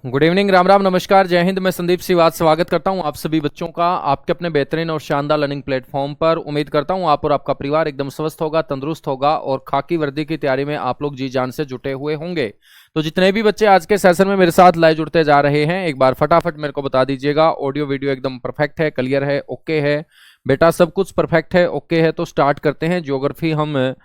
Good evening, Ram Ram, नमस्कार, जय हिंद। मैं संदीप सिवाज स्वागत करता हूं आप सभी बच्चों का आपके अपने बेहतरीन और शानदार लर्निंग प्लेटफॉर्म पर। उम्मीद करता हूं आप और आपका परिवार एकदम स्वस्थ होगा, तंदुरुस्त होगा और खाकी वर्दी की तैयारी में आप लोग जी जान से जुटे हुए होंगे। तो जितने भी बच्चे आज के सेशन में मेरे साथ लाइव जुड़ते जा रहे हैं, एक बार फटाफट मेरे को बता दीजिएगा ऑडियो वीडियो एकदम परफेक्ट है, क्लियर है, ओके है? बेटा सब कुछ परफेक्ट है, ओके है, तो स्टार्ट करते हैं ज्योग्राफी हम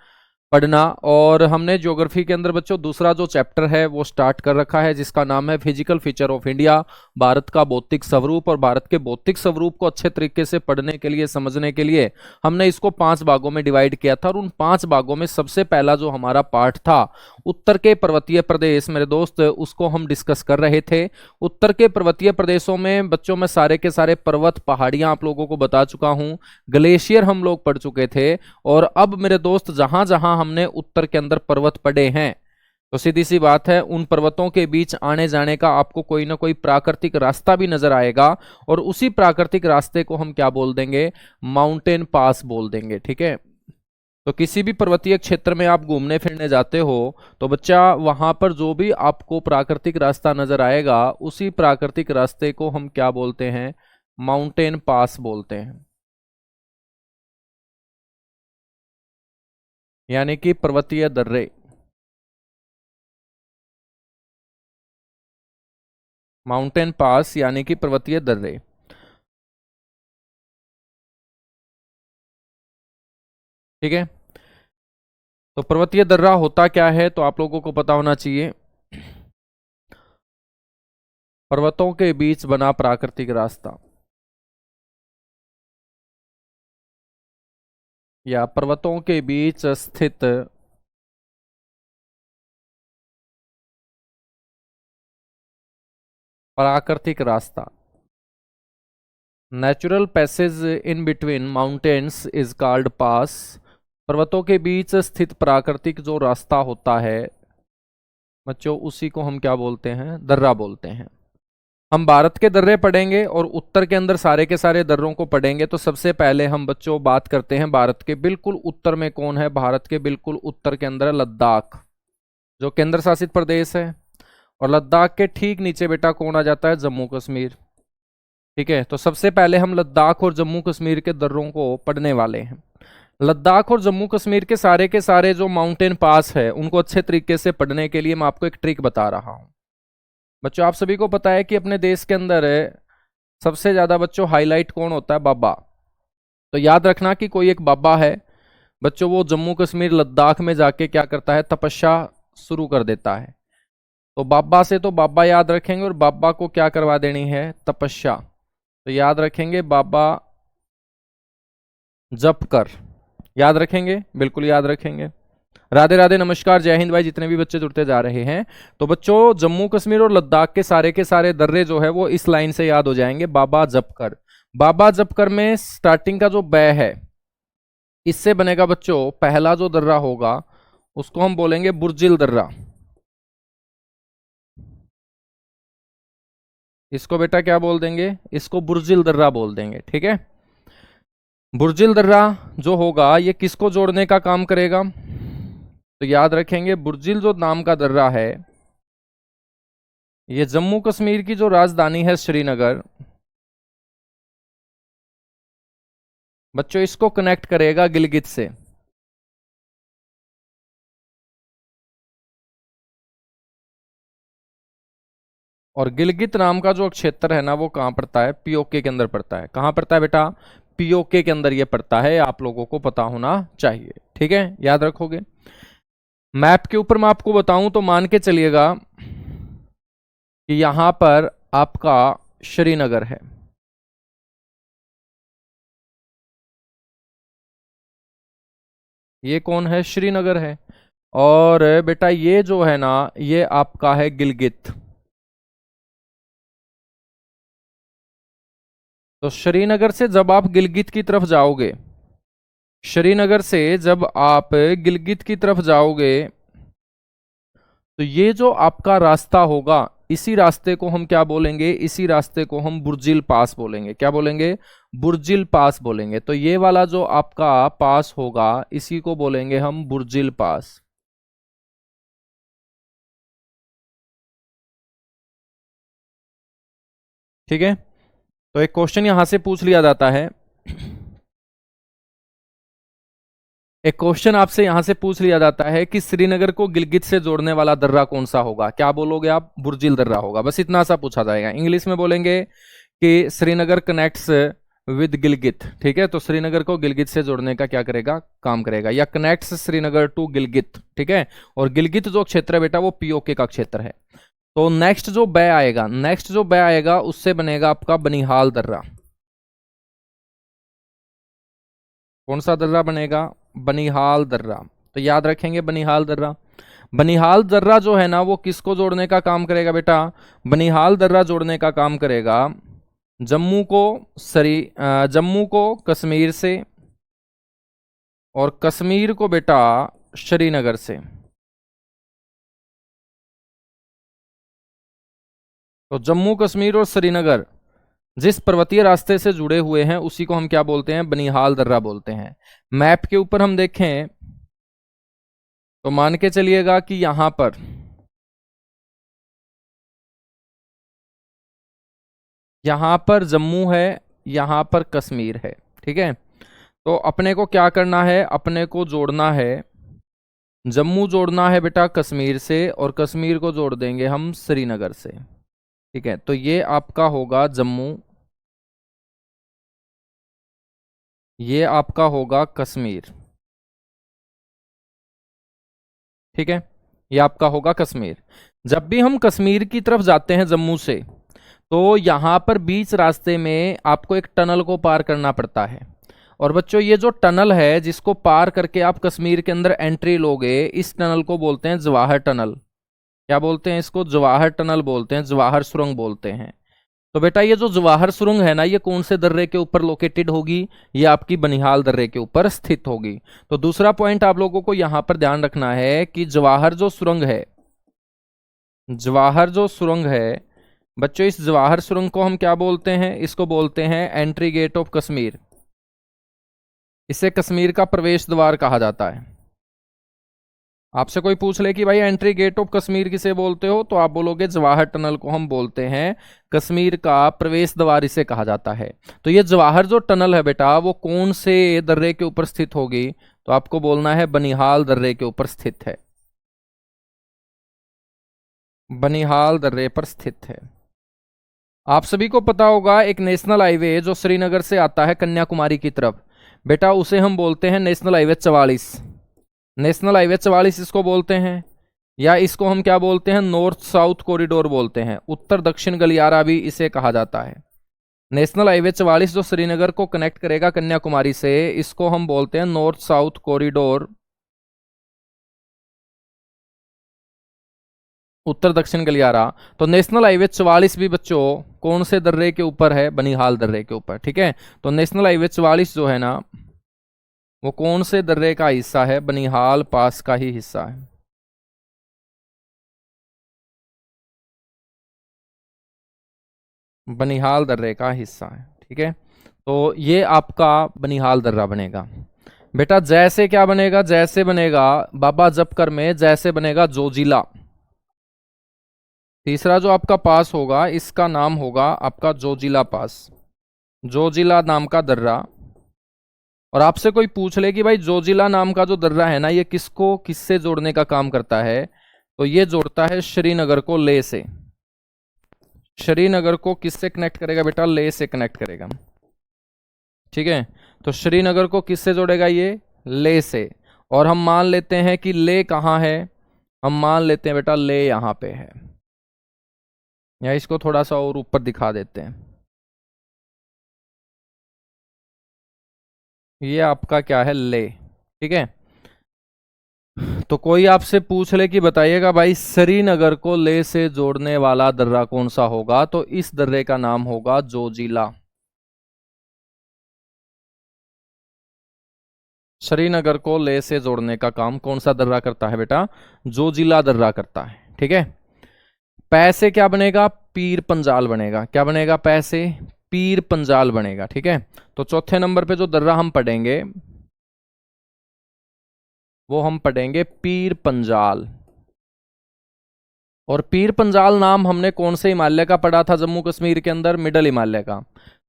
पढ़ना। और हमने ज्योग्राफी के अंदर बच्चों दूसरा जो चैप्टर है वो स्टार्ट कर रखा है, जिसका नाम है physical feature of India, Bharat का भौतिक स्वरूप। और भारत के भौतिक स्वरूप को अच्छे तरीके से पढ़ने के लिए, समझने के लिए हमने इसको 5 भागों में डिवाइड किया था। और उन 5 भागों में सबसे पहला जो हमारा पार्ट था उत्तर के पर्वतीय प्रदेश, मेरे दोस्त, उसको हम डिस्कस कर रहे थे। उत्तर के पर्वतीय प्रदेशों में बच्चों में सारे के सारे पर्वत, पहाड़ियां आप लोगों को बता चुका हूं, ग्लेशियर हम लोग पढ़ चुके थे। और अब मेरे दोस्त जहां जहां हमने उत्तर के अंदर पर्वत पढ़े हैं, तो सीधी सी बात है उन पर्वतों के बीच आने जाने का आपको कोई ना कोई प्राकृतिक रास्ता भी नजर आएगा। और उसी प्राकृतिक रास्ते को हम क्या बोल देंगे? माउंटेन पास बोल देंगे। ठीक है, तो किसी भी पर्वतीय क्षेत्र में आप घूमने फिरने जाते हो तो बच्चा वहां पर जो भी आपको प्राकृतिक रास्ता नजर आएगा, उसी प्राकृतिक रास्ते को हम क्या बोलते हैं? माउंटेन पास बोलते हैं, यानी कि पर्वतीय दर्रे। माउंटेन पास यानी कि पर्वतीय दर्रे। ठीक है, तो पर्वतीय दर्रा होता क्या है तो आप लोगों को पता होना चाहिए। पर्वतों के बीच बना प्राकृतिक रास्ता, या पर्वतों के बीच स्थित प्राकृतिक रास्ता। Natural passage in between mountains is called pass. पर्वतों के बीच स्थित प्राकृतिक जो रास्ता होता है बच्चों, उसी को हम क्या बोलते हैं? दर्रा बोलते हैं। हम भारत के दर्रे पढ़ेंगे और उत्तर के अंदर सारे के सारे दर्रों को पढ़ेंगे। तो सबसे पहले हम बच्चों बात करते हैं भारत के बिल्कुल उत्तर में कौन है? भारत के बिल्कुल उत्तर के अंदर लद्दाख, जो केंद्र शासित प्रदेश है। और लद्दाख के ठीक नीचे बेटा कौन आ जाता है? जम्मू कश्मीर। ठीक है, तो सबसे पहले हम लद्दाख और जम्मू कश्मीर के दर्रों को पढ़ने वाले हैं। लद्दाख और जम्मू कश्मीर के सारे जो माउंटेन पास है उनको अच्छे तरीके से पढ़ने के लिए मैं आपको एक ट्रिक बता रहा हूं। बच्चों आप सभी को पता है कि अपने देश के अंदर सबसे ज्यादा बच्चों हाईलाइट कौन होता है? बाबा। तो याद रखना कि कोई एक बाबा है बच्चों, वो जम्मू कश्मीर लद्दाख में जाके क्या करता है? तपस्या शुरू कर देता है। तो बाबा से तो बाबा याद रखेंगे और बाबा को क्या करवा देनी है? तपस्या। तो याद रखेंगे बाबा जप कर, याद रखेंगे, बिल्कुल याद रखेंगे। राधे राधे, नमस्कार, जय हिंद भाई, जितने भी बच्चे जुड़ते जा रहे हैं। तो बच्चों जम्मू कश्मीर और लद्दाख के सारे दर्रे जो है वो इस लाइन से याद हो जाएंगे, बाबा जप कर। बाबा जप कर में स्टार्टिंग का जो बै है, इससे बनेगा बच्चों पहला जो दर्रा होगा उसको हम बोलेंगे बुर्जिल दर्रा। इसको बेटा क्या बोल देंगे? इसको बुर्जिल दर्रा बोल देंगे। ठीक है, बुर्जिल दर्रा जो होगा ये किसको जोड़ने का काम करेगा? तो याद रखेंगे बुर्जिल जो नाम का दर्रा है ये जम्मू कश्मीर की जो राजधानी है श्रीनगर, बच्चों इसको कनेक्ट करेगा गिलगित से। और गिलगित नाम का जो क्षेत्र है ना वो कहां पड़ता है? पीओके के अंदर पड़ता है। कहां पड़ता है बेटा? पीओके के अंदर ये पड़ता है, आप लोगों को पता होना चाहिए। ठीक है, याद रखोगे। मैप के ऊपर मैं आपको बताऊं तो मान के चलिएगा कि यहां पर आपका श्रीनगर है। ये कौन है? श्रीनगर है। और बेटा ये जो है ना ये आपका है गिलगित। तो श्रीनगर से जब आप गिलगित की तरफ जाओगे, श्रीनगर से जब आप गिलगित की तरफ जाओगे तो ये जो आपका रास्ता होगा, इसी रास्ते को हम क्या बोलेंगे? इसी रास्ते को हम बुर्जिल पास बोलेंगे। क्या बोलेंगे? बुर्जिल पास बोलेंगे। तो ये वाला जो आपका पास होगा इसी को बोलेंगे हम बुर्जिल पास। ठीक है, तो एक क्वेश्चन यहां से पूछ लिया जाता है, एक क्वेश्चन आपसे यहां से पूछ लिया जाता है कि श्रीनगर को गिलगित से जोड़ने वाला दर्रा कौन सा होगा। क्या बोलोगे आप? बुर्जिल दर्रा होगा। बस इतना सा पूछा जाएगा। इंग्लिश में बोलेंगे कि श्रीनगर कनेक्ट्स विद गिलगित। ठीक है, तो श्रीनगर को गिलगित से जोड़ने का क्या करेगा? काम करेगा, या कनेक्ट्स श्रीनगर टू गिलगित। ठीक है, और गिलगित जो क्षेत्र है बेटा वो पीओके का क्षेत्र है। तो नेक्स्ट जो बै आएगा, नेक्स्ट जो बै आएगा उससे बनेगा आपका बनिहाल दर्रा। कौन सा दर्रा बनेगा? बनिहाल दर्रा। तो याद रखेंगे बनिहाल दर्रा। बनिहाल दर्रा जो है ना वो किसको जोड़ने का काम करेगा बेटा? बनिहाल दर्रा जोड़ने का काम करेगा जम्मू को कश्मीर से, और कश्मीर को बेटा श्रीनगर से। तो जम्मू कश्मीर और श्रीनगर जिस पर्वतीय रास्ते से जुड़े हुए हैं उसी को हम क्या बोलते हैं? बनिहाल दर्रा बोलते हैं। मैप के ऊपर हम देखें तो मान के चलिएगा कि यहां पर जम्मू है, यहां पर कश्मीर है। ठीक है, तो अपने को क्या करना है? अपने को जोड़ना है, जम्मू जोड़ना है बेटा कश्मीर से, और कश्मीर को जोड़ देंगे हम श्रीनगर से। ठीक है, तो ये आपका होगा जम्मू, ये आपका होगा कश्मीर। ठीक है, ये आपका होगा कश्मीर। जब भी हम कश्मीर की तरफ जाते हैं जम्मू से, तो यहां पर बीच रास्ते में आपको एक टनल को पार करना पड़ता है। और बच्चों ये जो टनल है जिसको पार करके आप कश्मीर के अंदर एंट्री लोगे, इस टनल को बोलते हैं जवाहर टनल। क्या बोलते हैं इसको? जवाहर टनल बोलते हैं, जवाहर सुरंग बोलते हैं। तो बेटा ये जो जवाहर सुरंग है ना, ये कौन से दर्रे के ऊपर लोकेटेड होगी? ये आपकी बनिहाल दर्रे के ऊपर स्थित होगी। तो दूसरा पॉइंट आप लोगों को यहां पर ध्यान रखना है कि जवाहर जो सुरंग है, जवाहर जो सुरंग है बच्चों, इस जवाहर सुरंग को हम क्या बोलते हैं? इसको बोलते हैं एंट्री गेट ऑफ कश्मीर। इसे कश्मीर का प्रवेश द्वार कहा जाता है। आपसे कोई पूछ ले कि भाई एंट्री गेट ऑफ कश्मीर किसे बोलते हो, तो आप बोलोगे जवाहर टनल को हम बोलते हैं कश्मीर का प्रवेश द्वार, इसे कहा जाता है। तो ये जवाहर जो टनल है बेटा वो कौन से दर्रे के ऊपर स्थित होगी? तो आपको बोलना है बनिहाल दर्रे के ऊपर स्थित है, बनिहाल दर्रे पर स्थित है। आप सभी को पता होगा एक नेशनल हाईवे जो श्रीनगर से आता है कन्याकुमारी की तरफ, बेटा उसे हम बोलते हैं नेशनल हाईवे 44। नेशनल हाईवे 44 इसको बोलते हैं, या इसको हम क्या बोलते हैं? नॉर्थ साउथ कॉरिडोर बोलते हैं, उत्तर दक्षिण गलियारा भी इसे कहा जाता है। नेशनल हाईवे 44 जो श्रीनगर को कनेक्ट करेगा कन्याकुमारी से, इसको हम बोलते हैं नॉर्थ साउथ कॉरिडोर, उत्तर दक्षिण गलियारा। तो नेशनल हाईवे 44 भी बच्चों कौन से दर्रे के ऊपर है? बनिहाल दर्रे के ऊपर। ठीक है, तो नेशनल हाईवे 44 जो है ना वो कौन से दर्रे का हिस्सा है? बनिहाल पास का ही हिस्सा है। बनिहाल दर्रे का हिस्सा है। ठीक है, तो ये आपका बनिहाल दर्रा बनेगा। बेटा जैसे क्या बनेगा? जैसे बनेगा बाबा जपकर में, जैसे बनेगा जोजिला। तीसरा जो आपका पास होगा इसका नाम होगा आपका जोजिला पास, जोजिला नाम का दर्रा। और आपसे कोई पूछ ले कि भाई जोजिला नाम का जो दर्रा है ना ये किसको किससे जोड़ने का काम करता है, तो ये जोड़ता है श्रीनगर को लेह से। श्रीनगर को किससे कनेक्ट करेगा बेटा? लेह से कनेक्ट करेगा। ठीक है, तो श्रीनगर को किससे जोड़ेगा? ये लेह से। और हम मान लेते हैं कि लेह कहाँ है? हम मान लेते हैं बेटा लेह यहां पे है, या इसको थोड़ा सा और ऊपर दिखा देते हैं। ये आपका क्या है? ले। ठीक है, तो कोई आपसे पूछ ले कि बताइएगा भाई श्रीनगर को ले से जोड़ने वाला दर्रा कौन सा होगा, तो इस दर्रे का नाम होगा जोजिला। श्रीनगर को ले से जोड़ने का काम कौन सा दर्रा करता है बेटा? जोजिला दर्रा करता है। ठीक है, पैसे क्या बनेगा? पीर पंजाल बनेगा। क्या बनेगा? पैसे पीर पंजाल बनेगा। ठीक है, तो चौथे नंबर पे जो दर्रा हम पढ़ेंगे वो हम पढ़ेंगे पीर पंजाल। और पीर पंजाल नाम हमने कौन से हिमालय का पढ़ा था जम्मू कश्मीर के अंदर? मिडल हिमालय का।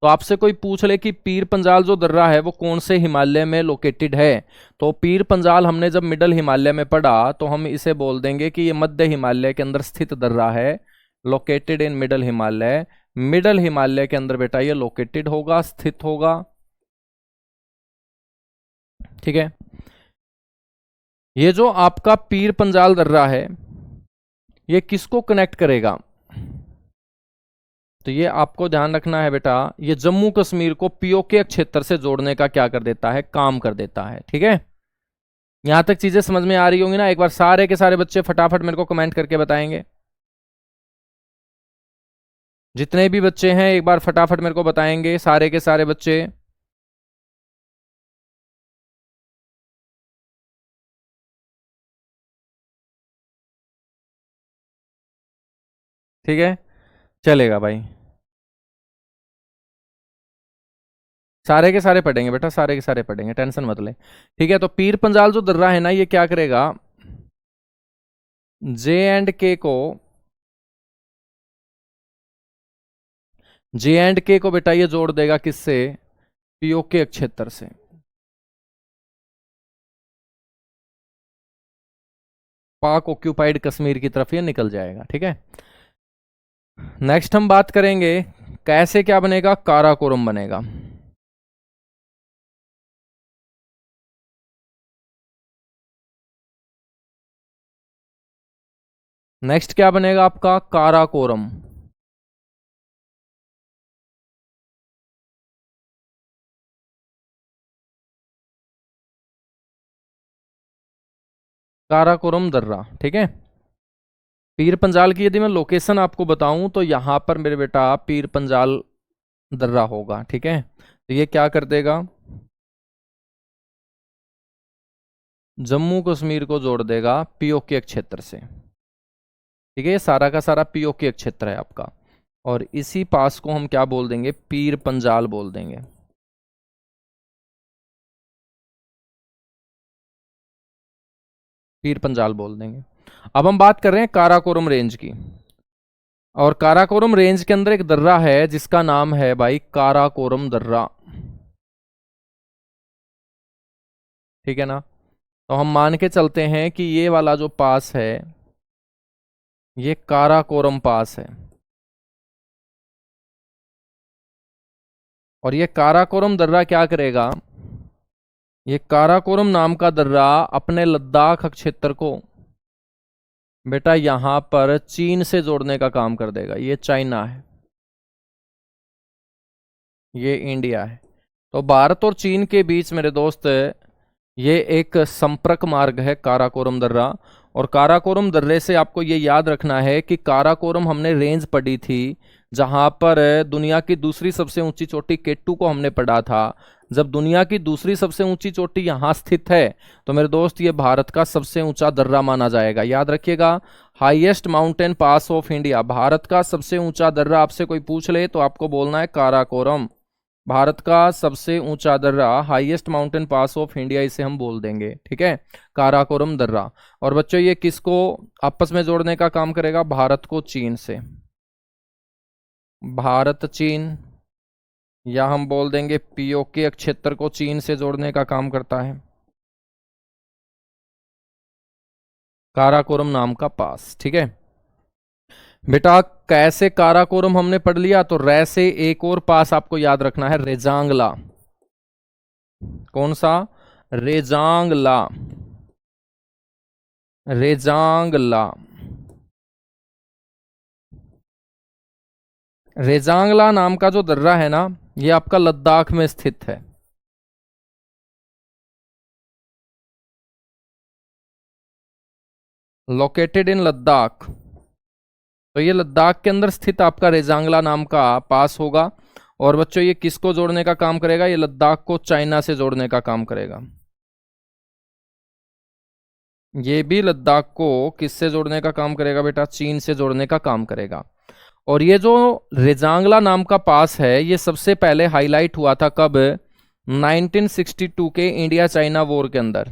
तो आपसे कोई पूछ ले कि पीर पंजाल जो दर्रा है वो कौन से हिमालय में लोकेटेड है, तो पीर पंजाल हमने जब मिडल हिमालय में पढ़ा तो हम इसे बोल देंगे कि ये मध्य हिमालय के अंदर स्थित दर्रा है, located in middle Himalaya. Middle Himalaya के अंदर बेटा ये लोकेटेड होगा, स्थित होगा। ठीक है। ये जो आपका पीर पंजाल दर्रा है ये किसको कनेक्ट करेगा? तो ये आपको ध्यान रखना है बेटा, ये जम्मू कश्मीर को पीओके क्षेत्र से जोड़ने का क्या कर देता है? काम कर देता है। ठीक है, यहां तक चीजें समझ में आ रही होंगी ना? एक बार सारे के सारे बच्चे फटाफट मेरे को कमेंट करके बताएंगे। जितने भी बच्चे हैं एक बार फटाफट मेरे को बताएंगे, सारे के सारे बच्चे। ठीक है, चलेगा भाई। सारे के सारे पढ़ेंगे बेटा, सारे के सारे पढ़ेंगे, टेंशन मत ले। ठीक है, तो पीर पंजाल जो दर्रा है ना ये क्या करेगा? जे एंड के को बेटा ये जोड़ देगा किससे? पीओके क्षेत्र से। पाक ऑक्यूपाइड कश्मीर की तरफ ये निकल जाएगा। ठीक है, नेक्स्ट हम बात करेंगे कैसे क्या बनेगा? काराकोरम बनेगा। नेक्स्ट क्या बनेगा आपका? काराकोरम। काराकोरम दर्रा। ठीक है, पीर पंजाल की यदि मैं लोकेशन आपको बताऊं तो यहां पर मेरे बेटा पीर पंजाल दर्रा होगा। ठीक है, तो ये क्या कर देगा? जम्मू कश्मीर को जोड़ देगा पीओके क्षेत्र से। ठीक है, ये सारा का सारा पीओके क्षेत्र है आपका, और इसी पास को हम क्या बोल देंगे? पीर पंजाल बोल देंगे। पीर पंजाल बोल देंगे। अब हम बात कर रहे हैं काराकोरम रेंज की, और काराकोरम रेंज के अंदर एक दर्रा है जिसका नाम है भाई काराकोरम दर्रा। ठीक है ना, तो हम मान के चलते हैं कि ये वाला जो पास है ये काराकोरम पास है, और ये काराकोरम दर्रा क्या करेगा? ये काराकोरम नाम का दर्रा अपने लद्दाख क्षेत्र को बेटा यहां पर चीन से जोड़ने का काम कर देगा। ये चाइना है, ये इंडिया है, तो भारत और चीन के बीच मेरे दोस्त ये एक संपर्क मार्ग है काराकोरम दर्रा। और काराकोरम दर्रे से आपको ये याद रखना है कि काराकोरम हमने रेंज पढ़ी थी जहां पर दुनिया की दूसरी सबसे ऊंची चोटी केटू को हमने पढ़ा था। जब दुनिया की दूसरी सबसे ऊंची चोटी यहां स्थित है तो मेरे दोस्त ये भारत का सबसे ऊंचा दर्रा माना जाएगा। याद रखिएगा, highest mountain pass of India, Bharat का सबसे ऊंचा दर्रा आपसे कोई पूछ ले तो आपको बोलना है काराकोरम। भारत का सबसे ऊंचा दर्रा, highest mountain pass of India, इसे हम बोल देंगे। ठीक है, काराकोरम दर्रा। और बच्चों ये किसको आपस में जोड़ने का काम करेगा? भारत को चीन से। भारत चीन, या हम बोल देंगे पीओके क्षेत्र को चीन से जोड़ने का काम करता है काराकोरम नाम का पास। ठीक है बेटा, कैसे काराकोरम हमने पढ़ लिया, तो रै से एक और पास आपको याद रखना है, रेजांगला। कौन सा? रेजांगला। रेजांगला। रेजांगला नाम का जो दर्रा है ना ये आपका लद्दाख में स्थित है। लोकेटेड इन लद्दाख, तो ये लद्दाख के अंदर स्थित आपका रेजांगला नाम का पास होगा। और बच्चों ये किसको जोड़ने का काम करेगा? ये लद्दाख को चाइना से जोड़ने का काम करेगा। ये भी लद्दाख को किससे जोड़ने का काम करेगा बेटा? चीन से जोड़ने का काम करेगा। और ये जो रेजांगला नाम का पास है ये सबसे पहले हाईलाइट हुआ था कब? 1962 के इंडिया चाइना वॉर के अंदर।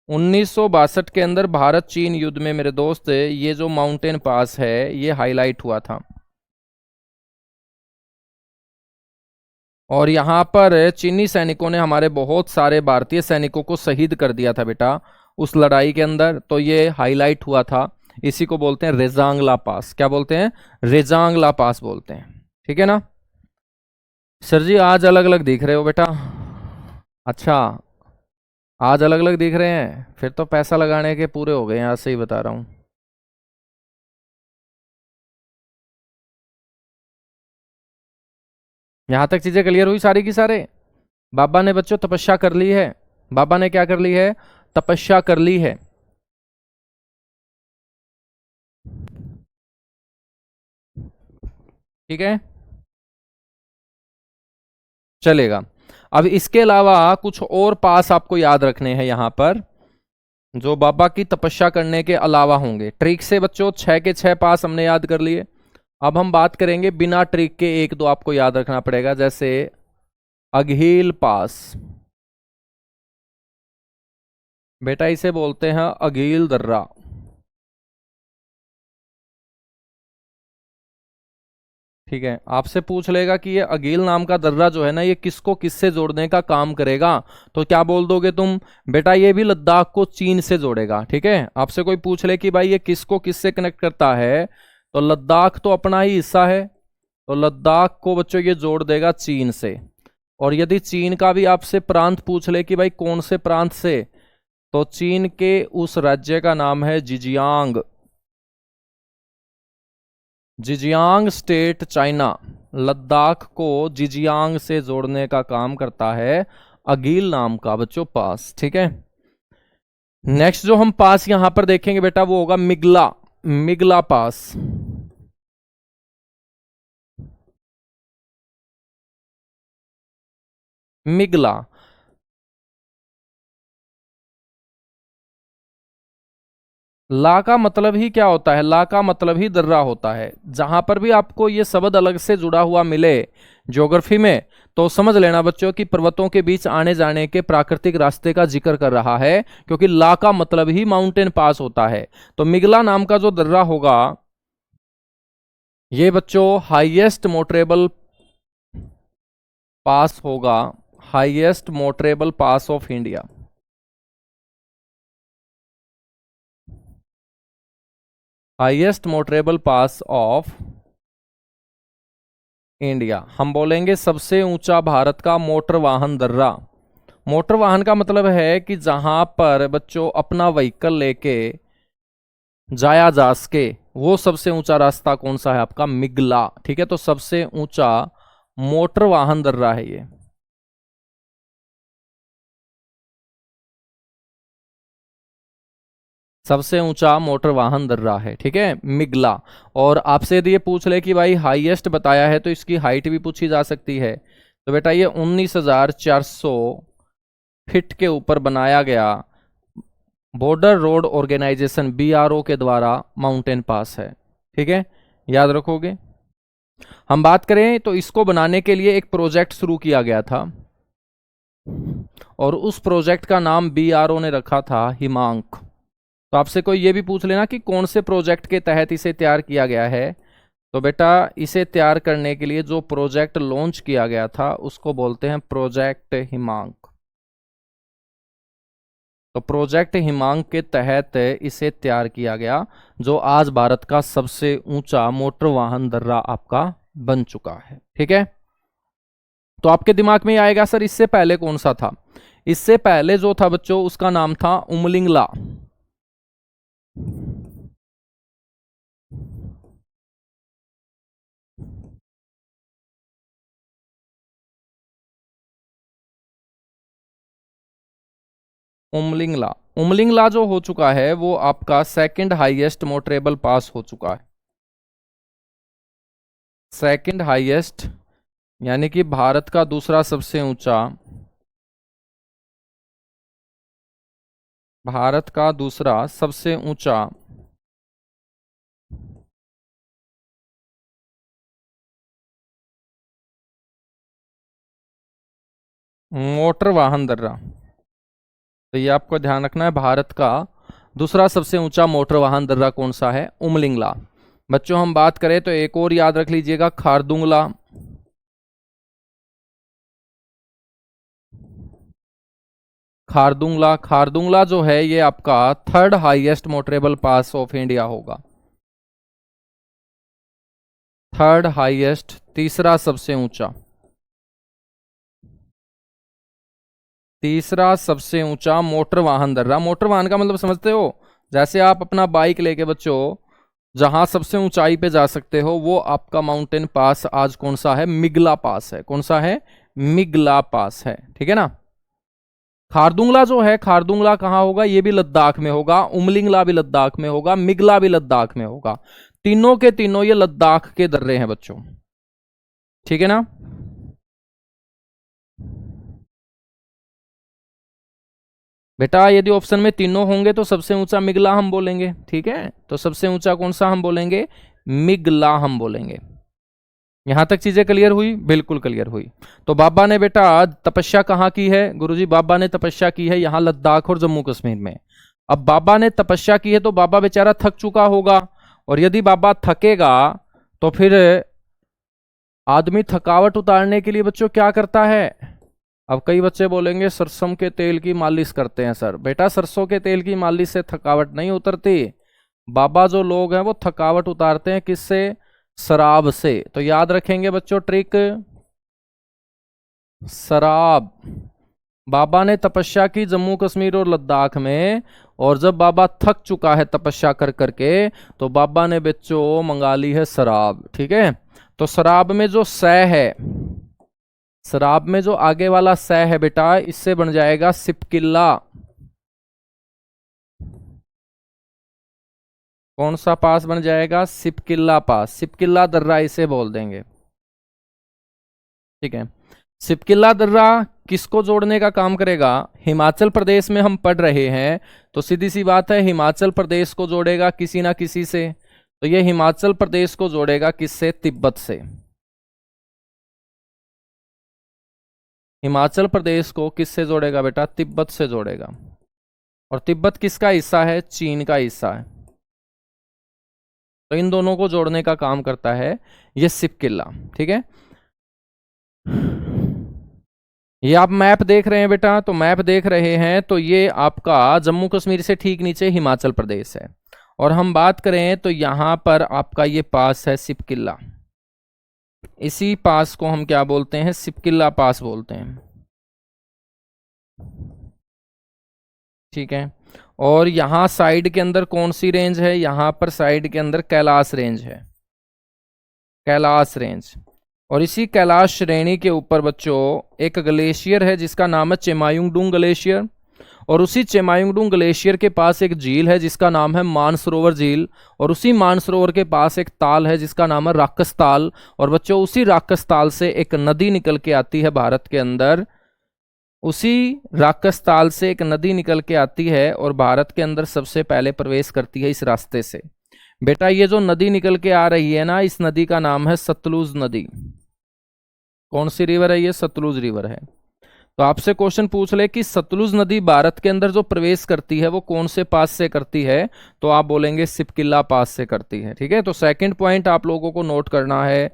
1962 के अंदर भारत चीन युद्ध में मेरे दोस्त ये जो माउंटेन पास है ये हाईलाइट हुआ था। और यहाँ पर चीनी सैनिकों ने हमारे बहुत सारे भारतीय सैनिकों को शहीद कर दिया था बेटा उस लड़ाई के अंदर, तो ये हाईलाइट हुआ था। इसी को बोलते हैं रेजांगला पास। क्या बोलते हैं? रेजांगला पास बोलते हैं। ठीक है ना सर जी? आज अलग अलग दिख रहे हो बेटा। अच्छा, आज अलग अलग दिख रहे हैं, फिर तो पैसा लगाने के पूरे हो गए हैं, आज से ही बता रहा हूँ। यहां तक चीजें क्लियर हुई सारी की सारे? बाबा ने बच्चों तपस्या कर ली है। बाबा ने क्या कर ली है? तपस्या कर ली है। ठीक है, चलेगा। अब इसके अलावा कुछ और पास आपको याद रखने हैं यहां पर, जो बाबा की तपस्या करने के अलावा होंगे। ट्रिक से बच्चों 6 के 6 पास हमने याद कर लिए। अब हम बात करेंगे बिना ट्रिक के, एक दो आपको याद रखना पड़ेगा, जैसे अघील पास। बेटा इसे बोलते हैं अघील दर्रा। ठीक है, आपसे पूछ लेगा कि ये अगील नाम का दर्रा जो है ना, ये किसको किससे जोड़ने का काम करेगा, तो क्या बोल दोगे तुम? बेटा ये भी लद्दाख को चीन से जोड़ेगा। ठीक है, आपसे कोई पूछ ले कि भाई ये किसको किससे कनेक्ट करता है, तो लद्दाख तो अपना ही हिस्सा है, तो लद्दाख को बच्चों ये जोड़ देगा चीन से। और यदि चीन का भी आपसे प्रांत पूछ ले कि भाई कौन से प्रांत से, तो चीन के उस राज्य का नाम है जिजियांग। जिजियांग स्टेट चाइना लद्दाख को जिजियांग से जोड़ने का काम करता है अगील नाम का बच्चों पास। ठीक है, नेक्स्ट जो हम पास यहां पर देखेंगे बेटा वो होगा मिगला। मिगला पास। मिगला। ला का मतलब ही क्या होता है? ला का मतलब ही दर्रा होता है। जहां पर भी आपको ये शब्द अलग से जुड़ा हुआ मिले ज्योग्राफी में, तो समझ लेना बच्चों कि पर्वतों के बीच आने जाने के प्राकृतिक रास्ते का जिक्र कर रहा है, क्योंकि ला का मतलब ही माउंटेन पास होता है। तो मिगला नाम का जो दर्रा होगा, ये बच्चों हाईएस्ट मोटरेबल पास होगा। Highest motorable pass of India. Highest motorable pass of India. हम बोलेंगे सबसे ऊंचा भारत का मोटर वाहन दर्रा। मोटर वाहन का मतलब है कि जहां पर बच्चों अपना व्हीकल लेके जाया जा सके, वो सबसे ऊंचा रास्ता कौन सा है? आपका मिगला। ठीक है, तो सबसे ऊंचा मोटर वाहन दर्रा है ये। सबसे ऊंचा मोटर वाहन दर्रा है। ठीक है, मिगला। और आपसे यदि ये पूछ ले कि भाई हाईएस्ट बताया है, तो इसकी हाइट भी पूछी जा सकती है। तो बेटा ये 19,400 फीट के ऊपर बनाया गया बॉर्डर रोड ऑर्गेनाइजेशन बीआरओ के द्वारा माउंटेन पास है। ठीक है, याद रखोगे। हम बात करें तो इसको बनाने के लिए एक प्रोजेक्ट शुरू किया गया था, और उस प्रोजेक्ट का नाम बीआरओ ने रखा था हिमांक। तो आपसे कोई ये भी पूछ लेना कि कौन से प्रोजेक्ट के तहत इसे तैयार किया गया है, तो बेटा इसे तैयार करने के लिए जो प्रोजेक्ट लॉन्च किया गया था उसको बोलते हैं प्रोजेक्ट हिमांक। तो प्रोजेक्ट हिमांक के तहत इसे तैयार किया गया, जो आज भारत का सबसे ऊंचा मोटर वाहन दर्रा आपका बन चुका है। ठीक है, तो आपके दिमाग में ये आएगा सर इससे पहले कौन सा था? इससे पहले जो था बच्चों उसका नाम था उमलिंगला। उमलिंगला। उमलिंगला जो हो चुका है वो आपका सेकंड हाईएस्ट मोटरेबल पास हो चुका है। सेकंड हाईएस्ट, यानी कि भारत का दूसरा सबसे ऊंचा, भारत का दूसरा सबसे ऊंचा मोटर वाहन दर्रा। तो ये आपको ध्यान रखना है। भारत का दूसरा सबसे ऊंचा मोटर वाहन दर्रा कौन सा है? उमलिंगला। बच्चों हम बात करें तो एक और याद रख लीजिएगा, खारदुंगला। खारदुंगला, खारदुंगला जो है ये आपका third highest motorable pass of India होगा। थर्ड हाईएस्ट, तीसरा सबसे ऊंचा, तीसरा सबसे ऊंचा मोटर वाहन दर्रा। मोटर वाहन का मतलब समझते हो? जैसे आप अपना बाइक लेके बच्चों जहां सबसे ऊंचाई पे जा सकते हो, वो आपका माउंटेन पास आज कौन सा है? मिगला पास है। कौन सा है? मिगला पास है, ठीक है ना। खारदुंगला जो है, खारदुंगला कहाँ होगा? ये भी लद्दाख में होगा। उमलिंगला भी लद्दाख में होगा। मिगला भी लद्दाख में होगा। तीनों के तीनों ये लद्दाख के दर्रे हैं बच्चों, ठीक है ना। बेटा यदि ऑप्शन में तीनों होंगे तो सबसे ऊंचा मिगला हम बोलेंगे, ठीक है। तो सबसे ऊंचा कौन सा हम बोलेंगे? मिगला हम बोलेंगे। यहां तक चीजें क्लियर हुई? बिल्कुल क्लियर हुई। तो बाबा ने बेटा तपस्या कहाँ की है? गुरुजी बाबा ने तपस्या की है यहाँ लद्दाख और जम्मू कश्मीर में। अब बाबा ने तपस्या की है तो बाबा बेचारा थक चुका होगा, और यदि बाबा थकेगा तो फिर आदमी थकावट उतारने के लिए बच्चों क्या करता है? अब कई बच्चे बोलेंगे सरसों के तेल की मालिश करते हैं सर। बेटा सरसों के तेल की मालिश से थकावट नहीं उतरती। बाबा जो लोग हैं वो थकावट उतारते हैं किससे? शराब से। तो याद रखेंगे बच्चों ट्रिक, शराब। बाबा ने तपस्या की जम्मू कश्मीर और लद्दाख में, और जब बाबा थक चुका है तपस्या कर करके तो बाबा ने बच्चों मंगा ली है शराब, ठीक है। तो शराब में जो सै है, शराब में जो आगे वाला सै है बेटा, इससे बन जाएगा सिपकिल्ला। कौन सा पास बन जाएगा? सिपकिल्ला पास। सिपकिल्ला दर्रा इसे बोल देंगे, ठीक है। सिपकिल्ला दर्रा किसको जोड़ने का काम करेगा? हिमाचल प्रदेश में हम पढ़ रहे हैं, तो सीधी सी बात है हिमाचल प्रदेश को जोड़ेगा किसी ना किसी से। तो ये हिमाचल प्रदेश को जोड़ेगा किससे? तिब्बत से। हिमाचल प्रदेश को किससे जोड़ेगा बेटा? तिब्बत से जोड़ेगा। और तिब्बत किसका हिस्सा है? चीन का हिस्सा है। तो इन दोनों को जोड़ने का काम करता है ये सिपकिल्ला, ठीक है। ये आप मैप देख रहे हैं बेटा, तो मैप देख रहे हैं तो ये आपका जम्मू कश्मीर से ठीक नीचे हिमाचल प्रदेश है। और हम बात करें तो यहां पर आपका ये पास है सिपकिल्ला। इसी पास को हम क्या बोलते हैं? सिपकिल्ला पास बोलते हैं, ठीक है। और यहां साइड के अंदर कौन सी रेंज है? यहां पर साइड के अंदर कैलाश रेंज है, कैलाश रेंज। और इसी कैलाश श्रेणी के ऊपर बच्चों एक ग्लेशियर है जिसका नाम है चेमायुंगडुंग ग्लेशियर। और उसी चेमायुंगडुंग ग्लेशियर के पास एक झील है जिसका नाम है मानसरोवर झील। और उसी मानसरोवर के पास एक ताल है जिसका नाम है राकस ताल। और बच्चों उसी राकस ताल से एक नदी निकल के आती है भारत के अंदर। उसी राकस ताल से एक नदी निकल के आती है और भारत के अंदर सबसे पहले प्रवेश करती है इस रास्ते से। बेटा ये जो नदी निकल के आ रही है ना, इस नदी का नाम है सतलुज नदी। कौन सी रिवर है? ये सतलुज रिवर है। तो आपसे क्वेश्चन पूछ ले कि सतलुज नदी भारत के अंदर जो प्रवेश करती है वो कौन से पास से करती है? तो आप बोलेंगे सिपकिल्ला पास से करती है, ठीक है। तो सेकंड पॉइंट आप लोगों को नोट करना है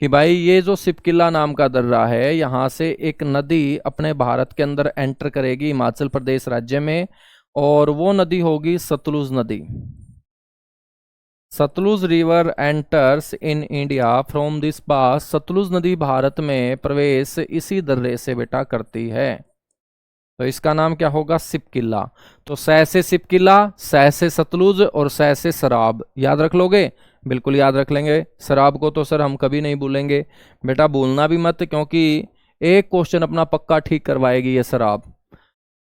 कि भाई ये जो सिपकिल्ला नाम का दर्रा है, यहां से एक नदी अपने भारत के अंदर एंटर करेगी हिमाचल प्रदेश राज्य में, और वो नदी होगी सतलुज नदी। Sutlej river enters in India from this pass. Sutlej नदी भारत में प्रवेश इसी दर्रे से बेटा करती है। तो इसका नाम क्या होगा? सिपकिल्ला। तो सै से सिपकिल्ला, सै से सतलुज और सै से शराब। याद रख लोगे? बिल्कुल याद रख लेंगे। शराब को तो सर हम कभी नहीं भूलेंगे। बेटा भूलना भी मत, क्योंकि एक क्वेश्चन अपना पक्का ठीक करवाएगी ये शराब।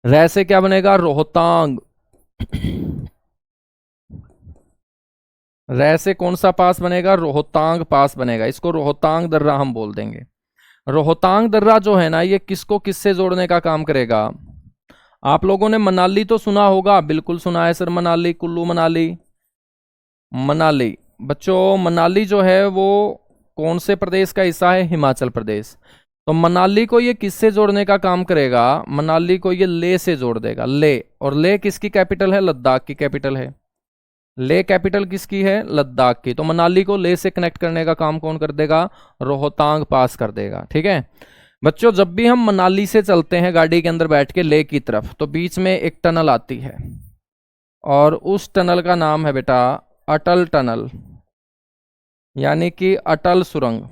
रै से क्या बनेगा? रोहतांग। रै से कौन सा पास बनेगा? रोहतांग पास बनेगा। इसको रोहतांग दर्रा हम बोल देंगे। रोहतांग दर्रा जो है ना, ये किसको किससे जोड़ने का काम करेगा? आप लोगों ने मनाली तो सुना होगा, बिल्कुल सुना है सर। मनाली, कुल्लू मनाली, मनाली। बच्चों मनाली जो है वो कौन से प्रदेश का हिस्सा है? हिमाचल प्रदेश। तो मनाली को ये किससे जोड़ने का काम करेगा? मनाली को ये ले से जोड़ देगा, ले। और ले किसकी कैपिटल है? लद्दाख की कैपिटल है। ले कैपिटल किसकी है? लद्दाख की। तो मनाली को ले से कनेक्ट करने का काम कौन कर देगा? रोहतांग पास कर देगा। ठीक है बच्चों, जब भी हम मनाली से चलते हैं गाड़ी के अंदर बैठ के ले की तरफ, तो बीच में एक टनल आती है और उस टनल का नाम है बेटा अटल टनल, यानी कि अटल सुरंग।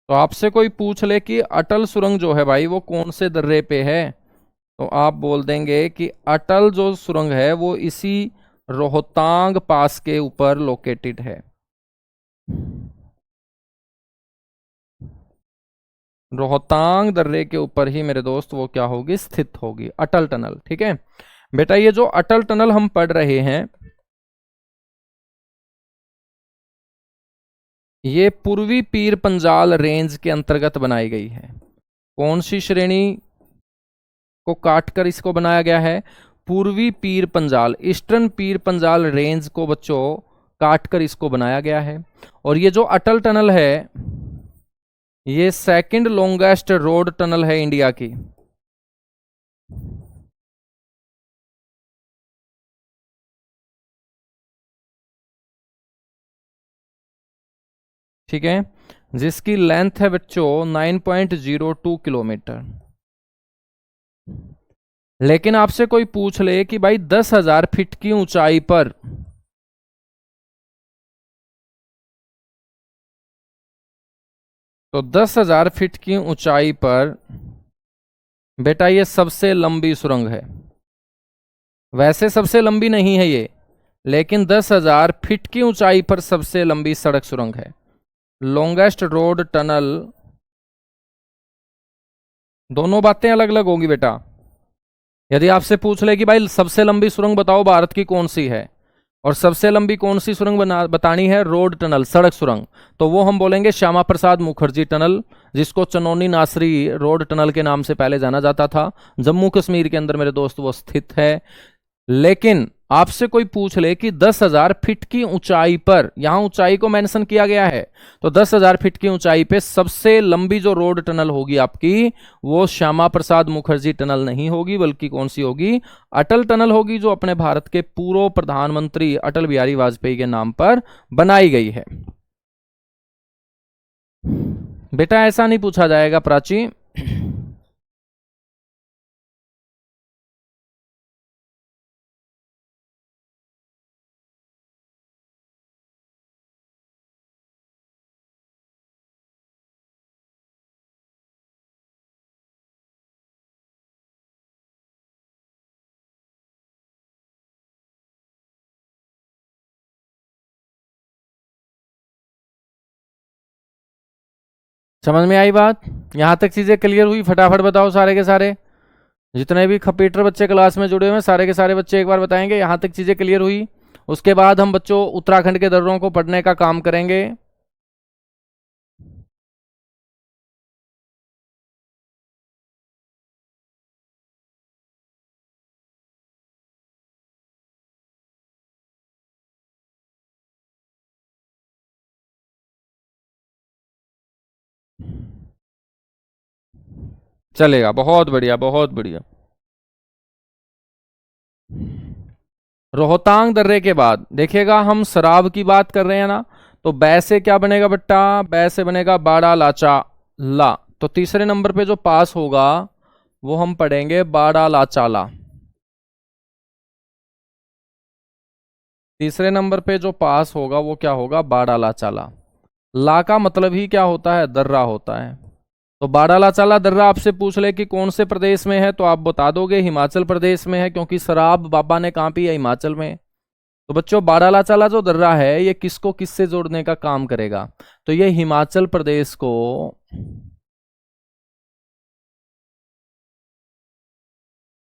तो आपसे कोई पूछ ले कि अटल सुरंग जो है भाई वो कौन से दर्रे पे है, तो आप बोल देंगे कि अटल जो सुरंग है वो इसी रोहतांग पास के ऊपर लोकेटेड है। रोहतांग दर्रे के ऊपर ही मेरे दोस्त वो क्या होगी? स्थित होगी अटल टनल। ठीक है बेटा, ये जो अटल टनल हम पढ़ रहे हैं ये पूर्वी पीर पंजाल रेंज के अंतर्गत बनाई गई है। कौन सी श्रेणी को काटकर इसको बनाया गया है? पूर्वी पीर पंजाल, ईस्टर्न पीर पंजाल रेंज को बच्चों काटकर इसको बनाया गया है। और ये जो अटल टनल है ये सेकंड लॉन्गेस्ट रोड टनल है इंडिया की। ठीक है, जिसकी लेंथ है बच्चों 9.02 किलोमीटर। लेकिन आपसे कोई पूछ ले कि भाई 10,000 फीट की ऊंचाई पर तो 10,000 फीट की ऊंचाई पर बेटा ये सबसे लंबी सुरंग है। वैसे सबसे लंबी नहीं है ये, लेकिन 10,000 फीट की ऊंचाई पर सबसे लंबी सड़क सुरंग है। लॉन्गेस्ट रोड टनल, दोनों बातें अलग अलग होंगी बेटा। यदि आपसे पूछ ले कि भाई सबसे लंबी सुरंग बताओ भारत की कौन सी है, और सबसे लंबी कौन सी सुरंग बतानी है? रोड टनल, सड़क सुरंग, तो वो हम बोलेंगे श्यामा प्रसाद मुखर्जी टनल, जिसको चनौनी नासरी रोड टनल के नाम से पहले जाना जाता था। जम्मू कश्मीर के अंदर मेरे दोस्त वो स्थित है। लेकिन आपसे कोई पूछ ले कि 10,000 फीट की ऊंचाई पर, यहां ऊंचाई को मेंशन किया गया है, तो 10,000 फीट की ऊंचाई पे सबसे लंबी जो रोड टनल होगी आपकी वो श्यामा प्रसाद मुखर्जी टनल नहीं होगी, बल्कि कौन सी होगी? अटल टनल होगी, जो अपने भारत के पूर्व प्रधानमंत्री अटल बिहारी वाजपेयी के नाम पर बनाई गई है। बेटा ऐसा नहीं पूछा जाएगा प्राची। समझ में आई बात? यहां तक चीजें क्लियर हुई? फटाफट बताओ सारे के सारे, जितने भी खपीटर बच्चे क्लास में जुड़े हुए हैं सारे के सारे बच्चे एक बार बताएंगे यहां तक चीजें क्लियर हुई? उसके बाद हम बच्चों उत्तराखंड के दर्रों को पढ़ने का काम करेंगे। चलेगा, बहुत बढ़िया बहुत बढ़िया। रोहतांग दर्रे के बाद देखिएगा, हम शराब की बात कर रहे हैं ना, तो बै से क्या बनेगा बेटा? बै से बनेगा बाड़ा लाचा ला। तो तीसरे नंबर पे जो पास होगा वो हम पढ़ेंगे बाड़ा लाचाला। तीसरे नंबर पे जो पास होगा वो क्या होगा? बाड़ा लाचाला। ला का मतलब ही क्या होता है? दर्रा होता है। तो बाड़ा लाचाला दर्रा आपसे पूछ ले कि कौन से प्रदेश में है, तो आप बता दोगे हिमाचल प्रदेश में है, क्योंकि शराब बाबा ने कहां पी है? हिमाचल में। तो बच्चों बारालाचाला जो दर्रा है ये किसको किससे जोड़ने का काम करेगा? तो ये हिमाचल प्रदेश को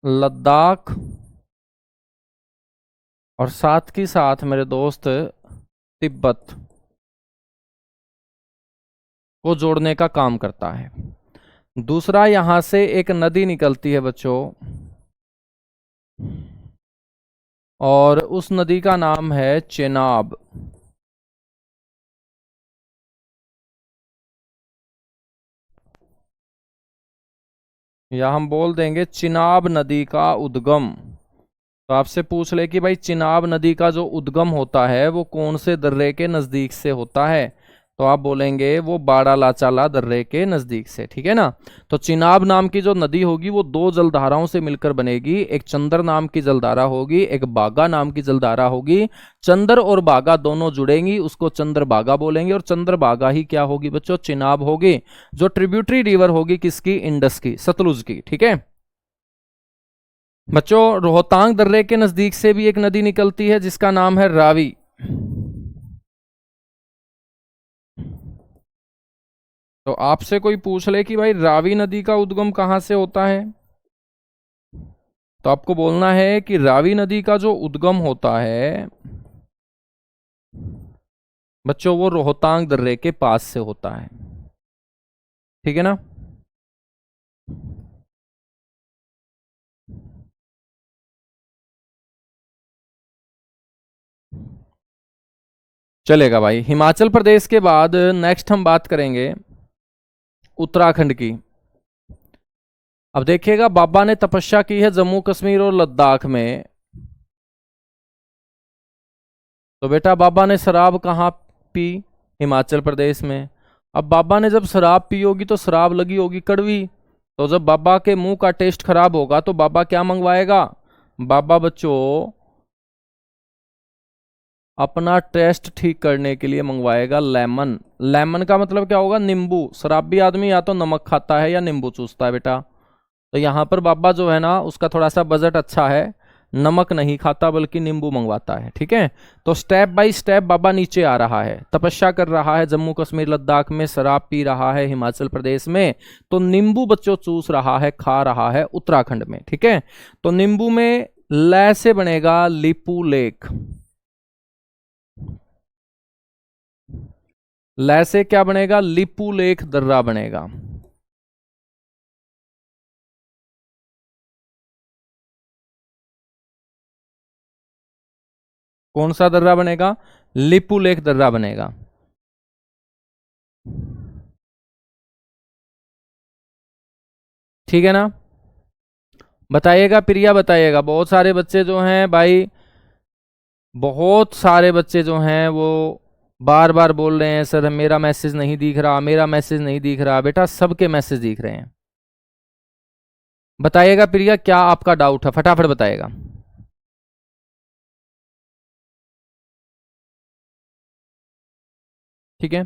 लद्दाख और साथ ही साथ मेरे दोस्त तिब्बत को जोड़ने का काम करता है। दूसरा, यहां से एक नदी निकलती है बच्चों, और उस नदी का नाम है चेनाब। या हम बोल देंगे चिनाब नदी का उद्गम। तो आपसे पूछ ले कि भाई चिनाब नदी का जो उद्गम होता है वो कौन से दर्रे के नजदीक से होता है, तो आप बोलेंगे वो बाड़ालाचाला दर्रे के नजदीक से। ठीक है ना। तो चिनाब नाम की जो नदी होगी वो दो जलधाराओं से मिलकर बनेगी, एक चंदर नाम की जलधारा होगी, एक बागा नाम की जलधारा होगी। चंदर और बागा दोनों जुड़ेंगी, उसको चंद्र बागा बोलेंगे, और चंद्र बागा ही क्या होगी बच्चों, चिनाब होगी, जो ट्रिब्यूटरी रिवर होगी किसकी, इंडस की, सतलुज की। ठीक है बच्चों, रोहतांग दर्रे के नजदीक से भी एक नदी निकलती है जिसका नाम है रावी। तो आपसे कोई पूछ ले कि भाई रावी नदी का उद्गम कहां से होता है, तो आपको बोलना है कि रावी नदी का जो उद्गम होता है बच्चों वो रोहतांग दर्रे के पास से होता है। ठीक है ना। चलेगा भाई। हिमाचल प्रदेश के बाद नेक्स्ट हम बात करेंगे उत्तराखंड की। अब देखिएगा, बाबा ने तपस्या की है जम्मू कश्मीर और लद्दाख में, तो बेटा बाबा ने शराब कहाँ पी, हिमाचल प्रदेश में। अब बाबा ने जब शराब पी होगी तो शराब लगी होगी कड़वी, तो जब बाबा के मुंह का टेस्ट खराब होगा तो बाबा क्या मंगवाएगा, बाबा बच्चों अपना टेस्ट ठीक करने के लिए मंगवाएगा लेमन। लेमन का मतलब क्या होगा, नींबू। शराबी आदमी या तो नमक खाता है या नींबू चूसता है बेटा। तो यहाँ पर बाबा जो है ना उसका थोड़ा सा बजट अच्छा है, नमक नहीं खाता बल्कि नींबू मंगवाता है। ठीक है। तो स्टेप बाय स्टेप बाबा नीचे आ रहा है, तपस्या कर रहा है जम्मू कश्मीर लद्दाख में, शराब पी रहा है हिमाचल प्रदेश में, तो नींबू बच्चों चूस रहा है, खा रहा है उत्तराखंड में। ठीक है। तो नींबू में ल से बनेगा लिपू लेक। ल से क्या बनेगा, लिपू लेक दर्रा बनेगा। कौन सा दर्रा बनेगा, लिपू लेक दर्रा बनेगा। ठीक है ना। बताइएगा प्रिया, बताइएगा। बहुत सारे बच्चे जो हैं भाई, बहुत सारे बच्चे जो हैं वो बार बार बोल रहे हैं सर मेरा मैसेज नहीं दिख रहा, मेरा मैसेज नहीं दिख रहा। बेटा सबके मैसेज दिख रहे हैं। बताइएगा प्रिया क्या आपका डाउट है, फटाफट बताइएगा। ठीक है।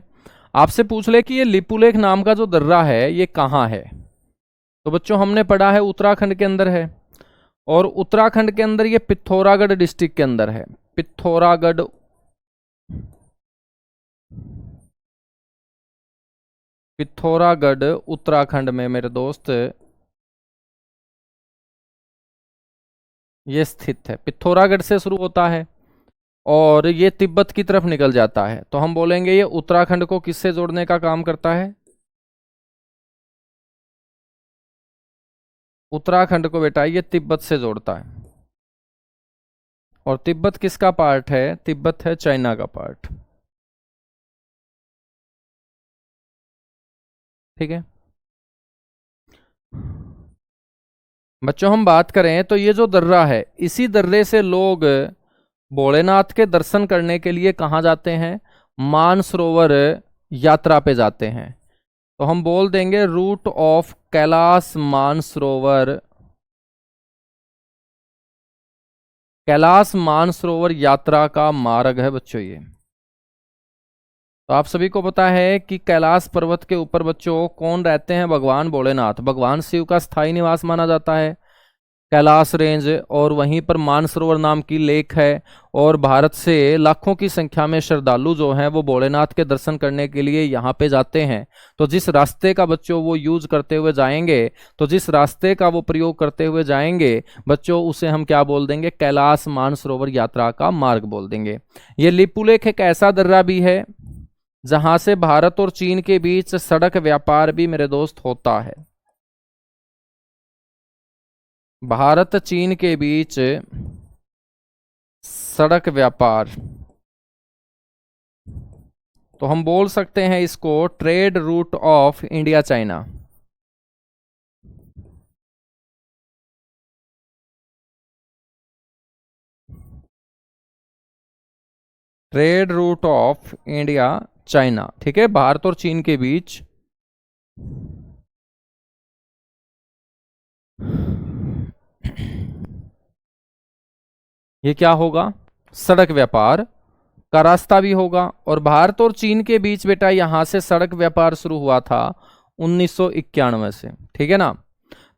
आपसे पूछ ले कि ये लिपुलेख नाम का जो दर्रा है ये कहाँ है, तो बच्चों हमने पढ़ा है उत्तराखंड के अंदर है, और उत्तराखंड के अंदर ये पिथौरागढ़ डिस्ट्रिक्ट के अंदर है। पिथौरागढ़, पिथौरागढ़ उत्तराखंड में मेरे दोस्त ये स्थित है। पिथौरागढ़ से शुरू होता है और ये तिब्बत की तरफ निकल जाता है, तो हम बोलेंगे ये उत्तराखंड को किससे जोड़ने का काम करता है, उत्तराखंड को बेटा ये तिब्बत से जोड़ता है। और तिब्बत किसका पार्ट है, तिब्बत है चाइना का पार्ट। ठीक है बच्चों, हम बात करें तो ये जो दर्रा है, इसी दर्रे से लोग भोलेनाथ के दर्शन करने के लिए कहाँ जाते हैं, मानसरोवर यात्रा पे जाते हैं। तो हम बोल देंगे रूट ऑफ कैलाश मानसरोवर, कैलाश मानसरोवर यात्रा का मार्ग है बच्चों ये। तो आप सभी को पता है कि कैलाश पर्वत के ऊपर बच्चों कौन रहते हैं, भगवान भोलेनाथ, भगवान शिव का स्थायी निवास माना जाता है कैलाश रेंज। और वहीं पर मानसरोवर नाम की लेक है, और भारत से लाखों की संख्या में श्रद्धालु जो हैं वो भोलेनाथ के दर्शन करने के लिए यहाँ पे जाते हैं। तो जिस रास्ते का बच्चों वो यूज करते हुए जाएंगे, तो जिस रास्ते का वो प्रयोग करते हुए जाएंगे बच्चों, उसे हम क्या बोल देंगे, कैलाश मानसरोवर यात्रा का मार्ग बोल देंगे। ये लिपुलेख एक ऐसा दर्रा भी है जहां से भारत और चीन के बीच सड़क व्यापार भी मेरे दोस्त होता है। भारत चीन के बीच सड़क व्यापार, तो हम बोल सकते हैं इसको trade route of India China. Trade route of India China, ठीक है, भारत और चीन के बीच ये क्या होगा, सड़क व्यापार का रास्ता भी होगा। और भारत और चीन के बीच बेटा यहां से सड़क व्यापार शुरू हुआ था 1991 से, ठीक है ना।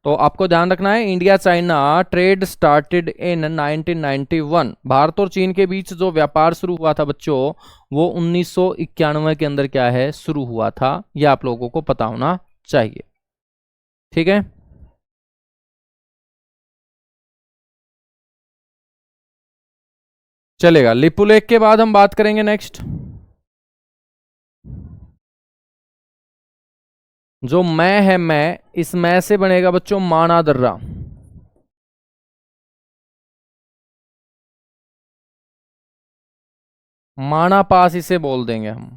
तो आपको ध्यान रखना है, India China trade started in 1991। Bharat और चीन के बीच जो व्यापार शुरू हुआ था बच्चों, वो 1991 के अंदर क्या है, शुरू हुआ था। यह आप लोगों को पता होना चाहिए, ठीक है। चलेगा, लिपुलेख के बाद हम बात करेंगे नेक्स्ट। जो मैं है, मैं, इस मैं से बनेगा बच्चों माना दर्रा। माना पास इसे बोल देंगे हम,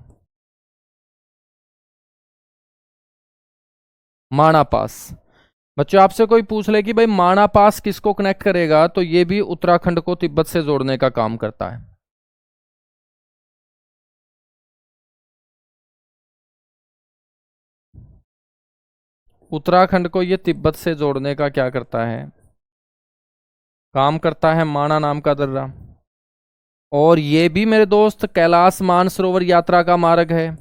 माना पास। बच्चों आपसे कोई पूछ ले कि भाई माना पास किसको कनेक्ट करेगा, तो ये भी उत्तराखंड को तिब्बत से जोड़ने का काम करता है। उत्तराखंड को ये तिब्बत से जोड़ने का क्या करता है, काम करता है, माना नाम का दर्रा। और ये भी मेरे दोस्त कैलाश मानसरोवर यात्रा का मार्ग है।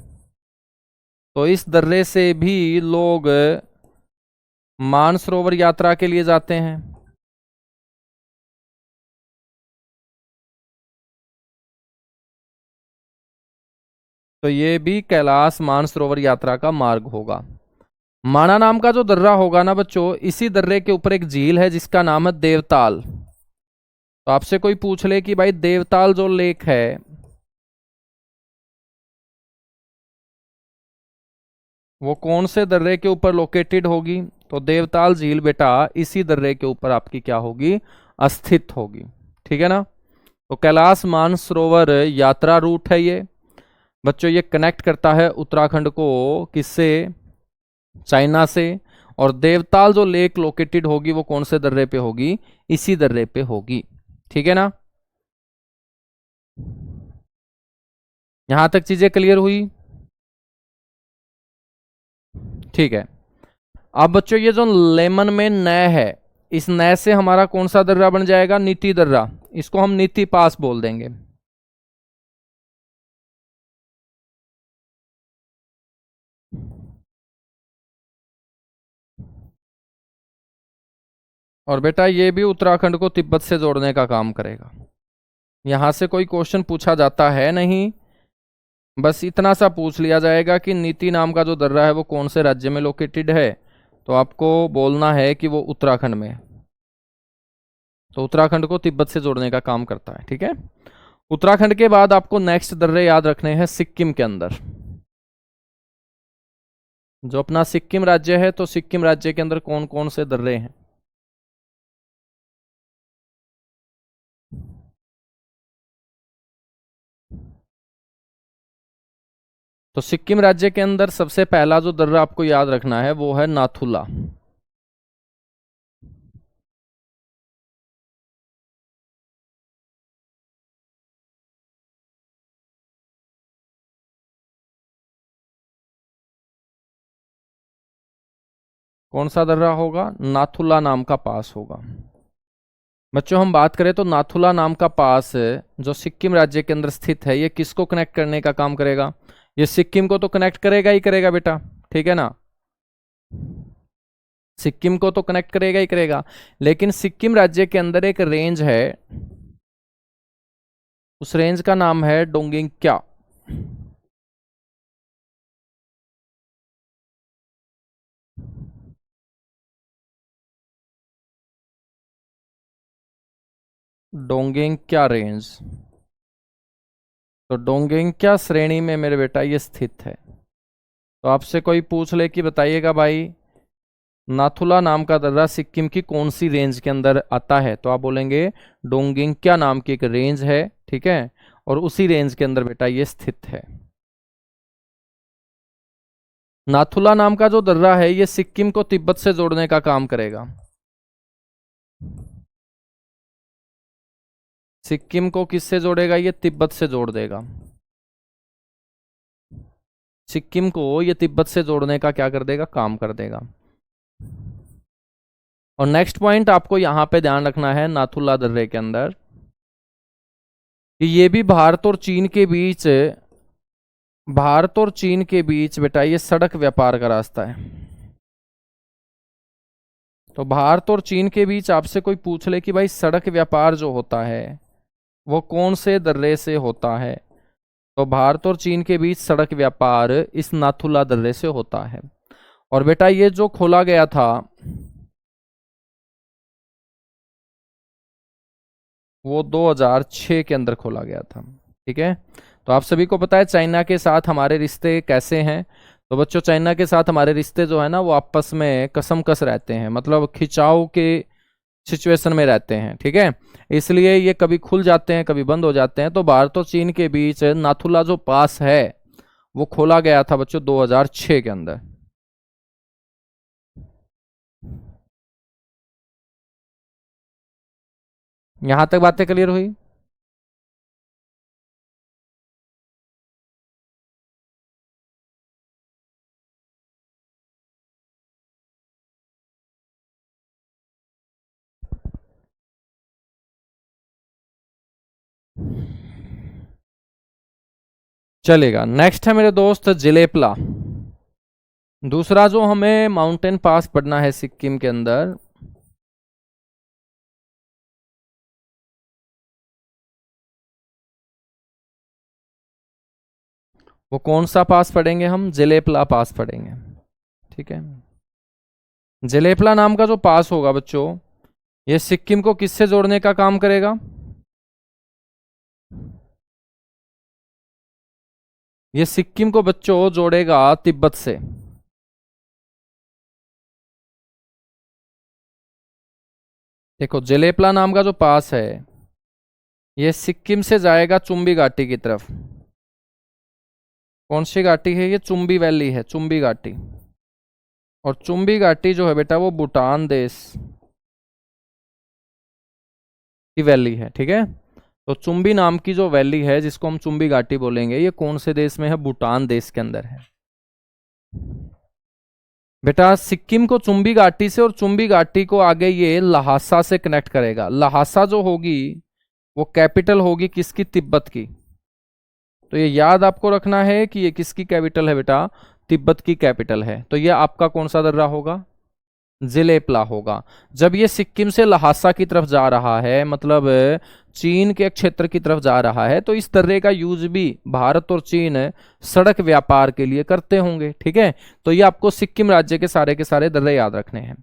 तो इस दर्रे से भी लोग मानसरोवर यात्रा के लिए जाते हैं। तो ये भी कैलाश मानसरोवर यात्रा का मार्ग होगा। माना नाम का जो दर्रा होगा ना बच्चों, इसी दर्रे के ऊपर एक झील है जिसका नाम है देवताल। तो आपसे कोई पूछ ले कि भाई देवताल जो लेक है, वो कौन से दर्रे के ऊपर लोकेटेड होगी, तो देवताल झील बेटा इसी दर्रे के ऊपर आपकी क्या होगी, स्थित होगी, ठीक है ना। तो कैलाश मानसरोवर यात्रा रूट है ये बच्चों, ये कनेक्ट करता है उत्तराखंड को किससे, चाइना से। और देवताल जो लेक लोकेटेड होगी वो कौन से दर्रे पे होगी, इसी दर्रे पे होगी, ठीक है ना। यहां तक चीजें क्लियर हुई, ठीक है। अब बच्चों ये जो लेमन में नय है, इस नय से हमारा कौन सा दर्रा बन जाएगा, नीति दर्रा। इसको हम नीति पास बोल देंगे। और बेटा ये भी उत्तराखंड को तिब्बत से जोड़ने का काम करेगा। यहां से कोई क्वेश्चन पूछा जाता है नहीं, बस इतना सा पूछ लिया जाएगा कि नीति नाम का जो दर्रा है वो कौन से राज्य में लोकेटेड है, तो आपको बोलना है कि वो उत्तराखंड में है। तो उत्तराखंड को तिब्बत से जोड़ने का काम करता है, ठीक है। उत्तराखंड के बाद आपको नेक्स्ट दर्रे याद रखने हैं सिक्किम के अंदर। जो अपना सिक्किम राज्य है, तो सिक्किम राज्य के अंदर कौन कौन से दर्रे हैं, तो सिक्किम राज्य के अंदर सबसे पहला जो दर्रा आपको याद रखना है वो है नाथुला। कौन सा दर्रा होगा, नाथुला नाम का पास होगा। बच्चों हम बात करें तो नाथुला नाम का पास जो सिक्किम राज्य के अंदर स्थित है, ये किसको कनेक्ट करने का काम करेगा, ये सिक्किम को तो कनेक्ट करेगा ही करेगा बेटा, ठीक है ना। सिक्किम को तो कनेक्ट करेगा ही करेगा, लेकिन सिक्किम राज्य के अंदर एक रेंज है, उस रेंज का नाम है डोंगिंगक्या। डोंगिंगक्या रेंज, तो डोंगिंगक्या श्रेणी में मेरे बेटा ये स्थित है। तो आपसे कोई पूछ ले कि बताइएगा भाई नाथुला नाम का दर्रा सिक्किम की कौन सी रेंज के अंदर आता है, तो आप बोलेंगे डोंगिंगक्या नाम की एक रेंज है, ठीक है, और उसी रेंज के अंदर बेटा ये स्थित है। नाथुला नाम का जो दर्रा है ये सिक्किम को तिब्बत से जोड़ने का काम करेगा। सिक्किम को किससे जोड़ेगा? ये तिब्बत से जोड़ देगा। सिक्किम को ये तिब्बत से जोड़ने का क्या कर देगा? काम कर देगा। और नेक्स्ट पॉइंट आपको यहां पे ध्यान रखना है नाथुला दर्रे के अंदर कि ये भी भारत और चीन के बीच बेटा ये सड़क व्यापार का रास्ता है। तो भारत और चीन के बीच आपसे कोई पूछ ले कि भाई सड़क व्यापार जो होता है वो कौन से दर्रे से होता है, तो भारत और चीन के बीच सड़क व्यापार इस नाथुला दर्रे से होता है। और बेटा ये जो खोला गया था वो 2006 के अंदर खोला गया था। ठीक है, तो आप सभी को पता है चाइना के साथ हमारे रिश्ते कैसे हैं। तो बच्चों चाइना के साथ हमारे रिश्ते जो है ना वो आपस में कसमकस रहते हैं, मतलब खिंचाव के सिचुएशन में रहते हैं। ठीक है, इसलिए ये कभी खुल जाते हैं कभी बंद हो जाते हैं। तो भारत और चीन के बीच नाथुला जो पास है वो खोला गया था बच्चों 2006 के अंदर। यहां तक बातें क्लियर हुई? चलेगा। नेक्स्ट है मेरे दोस्त जिलेपला। दूसरा जो हमें माउंटेन पास पढ़ना है सिक्किम के अंदर, वो कौन सा पास पढ़ेंगे? हम जिलेपला पास पढ़ेंगे। ठीक है, जिलेपला नाम का जो पास होगा बच्चों ये सिक्किम को किससे जोड़ने का काम करेगा? ये सिक्किम को बच्चों जोड़ेगा तिब्बत से। देखो जिलेपला नाम का जो पास है ये सिक्किम से जाएगा चुम्बी घाटी की तरफ। कौन सी घाटी है ये? चुम्बी वैली है, चुम्बी घाटी। और चुम्बी घाटी जो है बेटा वो भूटान देश की वैली है। ठीक है, तो चुम्बी नाम की जो वैली है जिसको हम चुम्बी घाटी बोलेंगे ये कौन से देश में है? भूटान देश के अंदर है। बेटा सिक्किम को चुम्बी घाटी से और चुम्बी घाटी को आगे ये लहासा से कनेक्ट करेगा। लहासा जो होगी वो कैपिटल होगी किसकी? तिब्बत की। तो ये याद आपको रखना है कि ये किसकी कैपिटल है बेटा? तिब्बत की कैपिटल है। तो ये आपका कौन सा दर्रा होगा? जिलेपला होगा। जब ये सिक्किम से लहासा की तरफ जा रहा है, मतलब चीन के क्षेत्र की तरफ जा रहा है, तो इस दर्रे का यूज भी भारत और चीन सड़क व्यापार के लिए करते होंगे। ठीक है, तो ये आपको सिक्किम राज्य के सारे दर्रे याद रखने हैं।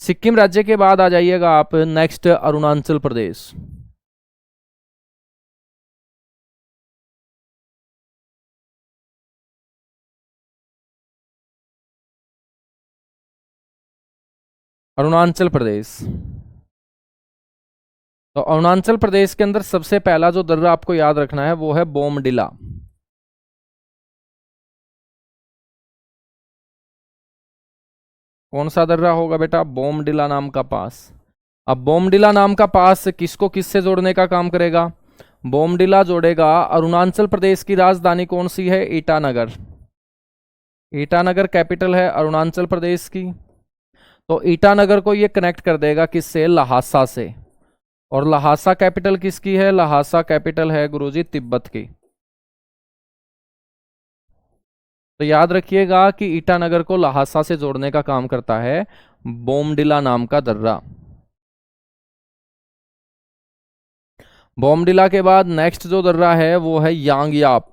सिक्किम राज्य के बाद आ जाइएगा आप नेक्स्ट अरुणाचल प्रदेश। अरुणाचल प्रदेश, तो अरुणाचल प्रदेश के अंदर सबसे पहला जो दर्रा आपको याद रखना है वो है बोमडिला। कौन सा दर्रा होगा बेटा? बोमडिला नाम का पास। अब बोमडिला नाम का पास किसको किससे जोड़ने का काम करेगा? बोमडिला जोड़ेगा अरुणाचल प्रदेश की राजधानी कौन सी है? ईटानगर। ईटानगर कैपिटल है अरुणाचल प्रदेश की। तो ईटानगर को ये कनेक्ट कर देगा किससे? लहासा से। और लहासा कैपिटल किसकी है? लहासा कैपिटल है गुरुजी तिब्बत की। तो याद रखिएगा कि ईटानगर को लहासा से जोड़ने का काम करता है बोमडिला नाम का दर्रा। बोमडिला के बाद नेक्स्ट जो दर्रा है वो है यांगयाप।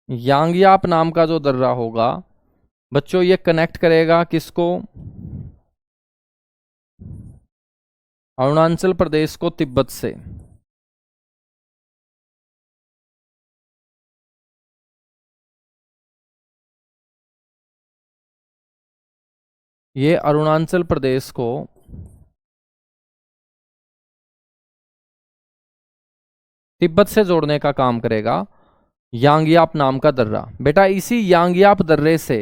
यांगयाप नाम का जो दर्रा होगा बच्चों ये कनेक्ट करेगा किसको? अरुणाचल प्रदेश को तिब्बत से। ये अरुणाचल प्रदेश को तिब्बत से जोड़ने का काम करेगा यांगयाप नाम का दर्रा। बेटा इसी यांगयाप दर्रे से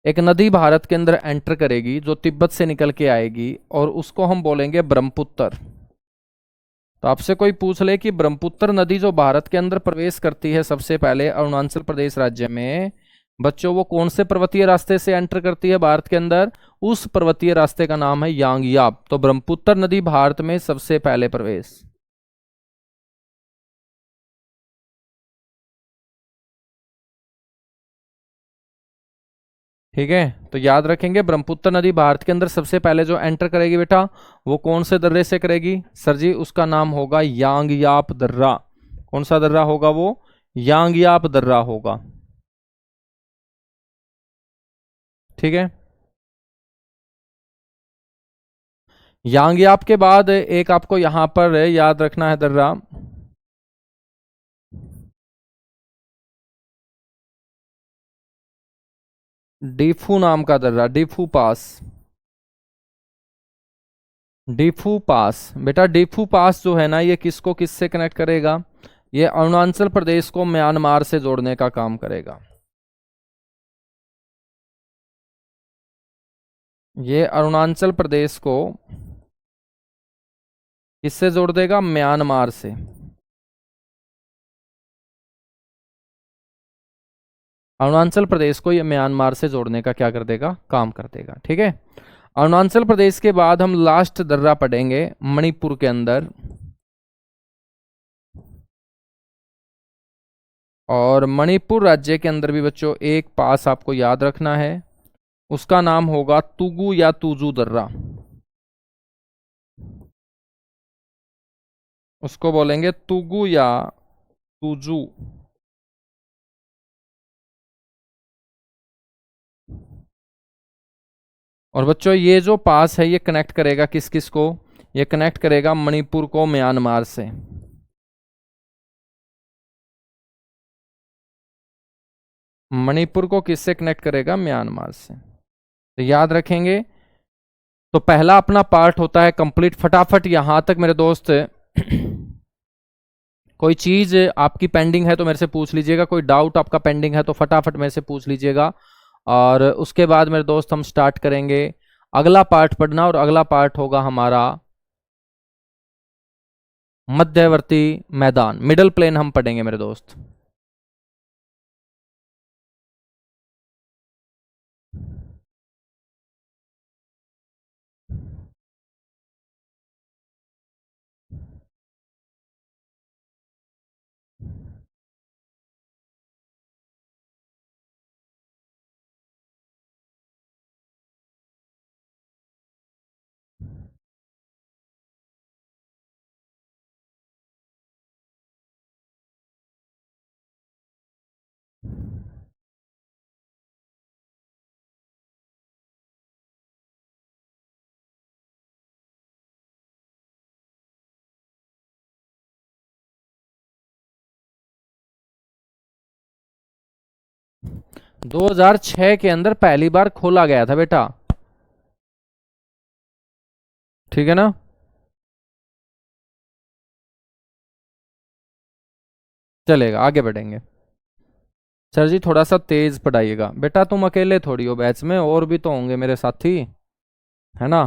एक नदी भारत के अंदर एंटर करेगी जो तिब्बत से निकल के आएगी और उसको हम बोलेंगे ब्रह्मपुत्र। तो आपसे कोई पूछ ले कि ब्रह्मपुत्र नदी जो भारत के अंदर प्रवेश करती है सबसे पहले अरुणाचल प्रदेश राज्य में, बच्चों वो कौन से पर्वतीय रास्ते से एंटर करती है भारत के अंदर? उस पर्वतीय रास्ते का नाम है यांगयाप। तो ब्रह्मपुत्र नदी भारत में सबसे पहले प्रवेश। ठीक है, तो याद रखेंगे ब्रह्मपुत्र नदी भारत के अंदर सबसे पहले जो एंटर करेगी बेटा, वो कौन से दर्रे से करेगी सर जी? उसका नाम होगा यांगयाप दर्रा। कौन सा दर्रा होगा वो? यांगयाप दर्रा होगा। ठीक है, यांगयाप के बाद एक आपको यहां पर याद रखना है दर्रा, डीफू नाम का दर्रा, डीफू पास। डीफू पास बेटा, डीफू पास जो है ना, ये किसको किससे कनेक्ट करेगा? ये अरुणाचल प्रदेश को म्यांमार से जोड़ने का काम करेगा। ये अरुणाचल प्रदेश को किससे जोड़ देगा? म्यांमार से। अरुणाचल प्रदेश को ये म्यांमार से जोड़ने का क्या कर देगा? काम कर देगा। ठीक है, अरुणाचल प्रदेश के बाद हम लास्ट दर्रा पढ़ेंगे मणिपुर के अंदर, और मणिपुर राज्य के अंदर भी बच्चों एक पास आपको याद रखना है, उसका नाम होगा तुगु या तुजू दर्रा। उसको बोलेंगे तुगु या तुजू। और बच्चों ये जो पास है ये कनेक्ट करेगा किस किस को? ये कनेक्ट करेगा मणिपुर को म्यांमार से। मणिपुर को किससे कनेक्ट करेगा? म्यांमार से। तो याद रखेंगे। तो पहला अपना पार्ट होता है कंप्लीट। फटाफट यहां तक मेरे दोस्त कोई चीज आपकी पेंडिंग है तो मेरे से पूछ लीजिएगा, कोई डाउट आपका पेंडिंग है तो फटाफट मेरे से पूछ लीजिएगा, और उसके बाद मेरे दोस्त हम स्टार्ट करेंगे अगला पार्ट पढ़ना। और अगला पार्ट होगा हमारा मध्यवर्ती मैदान, मिडल प्लेन हम पढ़ेंगे मेरे दोस्त। दो हजार छह के अंदर पहली बार खोला गया था बेटा। ठीक है ना? चलेगा, आगे बढ़ेंगे। सर जी थोड़ा सा तेज पढ़ाइएगा बेटा, तुम अकेले थोड़ी हो बैच में, और भी तो होंगे मेरे साथी, है ना?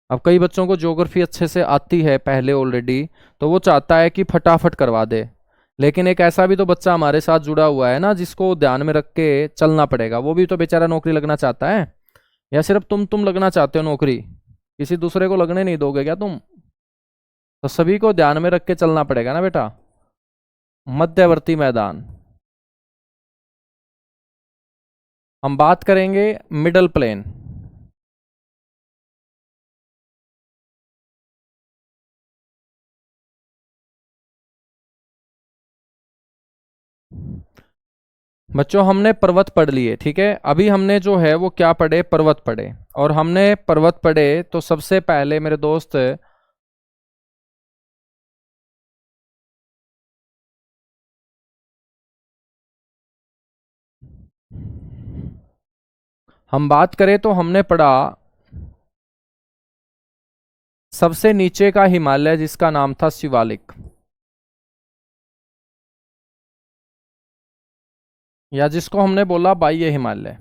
अब कई बच्चों को ज्योग्राफी अच्छे से आती है पहले ऑलरेडी, तो वो चाहता है कि फटाफट करवा दे, लेकिन एक ऐसा भी तो बच्चा हमारे साथ जुड़ा हुआ है ना जिसको ध्यान में रख के चलना पड़ेगा, वो भी तो बेचारा नौकरी लगना चाहता है। या सिर्फ तुम लगना चाहते हो नौकरी? किसी दूसरे को लगने नहीं दोगे क्या तुम? तो सभी को ध्यान में रख के चलना पड़ेगा ना बेटा। मध्यवर्ती मैदान, हम बात करेंगे मिडल प्लेन। बच्चों हमने पर्वत पढ़ लिए, ठीक है? अभी हमने जो है वो क्या पढ़े? पर्वत पढ़े। और हमने पर्वत पढ़े तो सबसे पहले मेरे दोस्त हम बात करें तो हमने पढ़ा सबसे नीचे का हिमालय जिसका नाम था शिवालिक, या जिसको हमने बोला बाह्य हिमालय।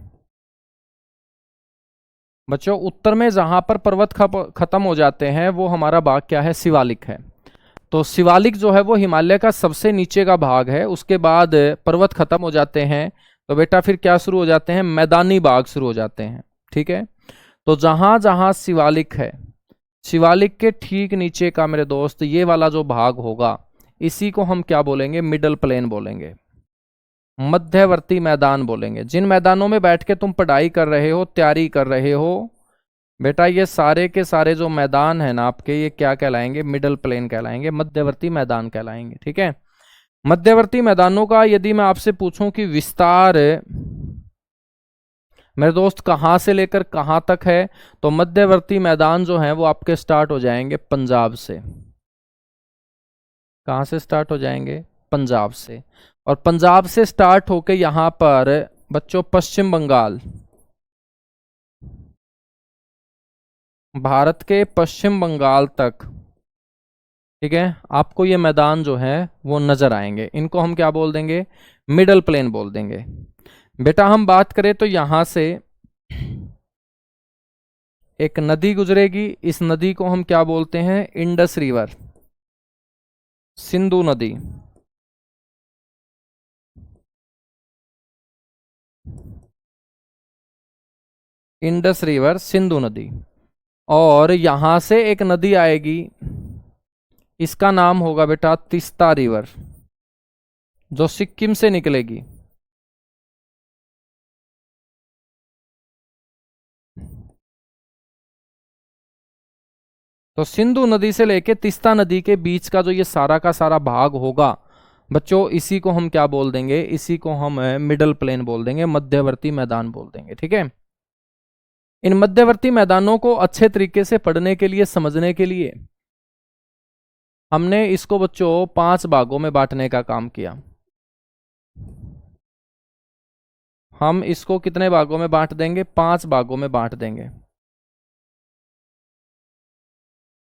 बच्चों उत्तर में जहां पर पर्वत खत्म हो जाते हैं वो हमारा भाग क्या है, शिवालिक है। तो शिवालिक जो है वो हिमालय का सबसे नीचे का भाग है, उसके बाद पर्वत खत्म हो जाते हैं तो बेटा फिर क्या शुरू हो जाते हैं, मैदानी भाग शुरू हो जाते हैं। ठीक है, तो जहां जहां शिवालिक है, शिवालिक के ठीक नीचे का मेरे दोस्त ये वाला जो भाग होगा इसी को हम क्या बोलेंगे, मिडल प्लेन बोलेंगे, मध्यवर्ती मैदान बोलेंगे। जिन मैदानों में बैठ के तुम पढ़ाई कर रहे हो, तैयारी कर रहे हो बेटा, ये सारे के सारे जो मैदान है ना आपके, ये क्या कहलाएंगे, मिडल प्लेन कहलाएंगे, मध्यवर्ती मैदान कहलाएंगे। ठीक है, मध्यवर्ती मैदानों का यदि मैं आपसे पूछूं कि विस्तार मेरे दोस्त कहां से लेकर कहां तक है, तो मध्यवर्ती मैदान जो है वो आपके स्टार्ट हो जाएंगे पंजाब से। कहां से स्टार्ट हो जाएंगे, पंजाब से। और पंजाब से स्टार्ट होके यहां पर बच्चों पश्चिम बंगाल, भारत के पश्चिम बंगाल तक, ठीक है, आपको ये मैदान जो है वो नजर आएंगे। इनको हम क्या बोल देंगे, मिडल प्लेन बोल देंगे। बेटा हम बात करें तो यहां से एक नदी गुजरेगी, इस नदी को हम क्या बोलते हैं, इंडस रिवर, सिंधु नदी। इंडस रिवर, सिंधु नदी। और यहां से एक नदी आएगी, इसका नाम होगा बेटा तीस्ता रिवर, जो सिक्किम से निकलेगी। तो सिंधु नदी से लेके तीस्ता नदी के बीच का जो ये सारा का सारा भाग होगा बच्चों, इसी को हम क्या बोल देंगे, इसी को हम मिडल प्लेन बोल देंगे, मध्यवर्ती मैदान बोल देंगे। ठीक है, इन मध्यवर्ती मैदानों को अच्छे तरीके से पढ़ने के लिए, समझने के लिए हमने इसको बच्चों 5 भागों में बांटने का काम किया। हम इसको कितने भागों में बांट देंगे, 5 भागों में बांट देंगे।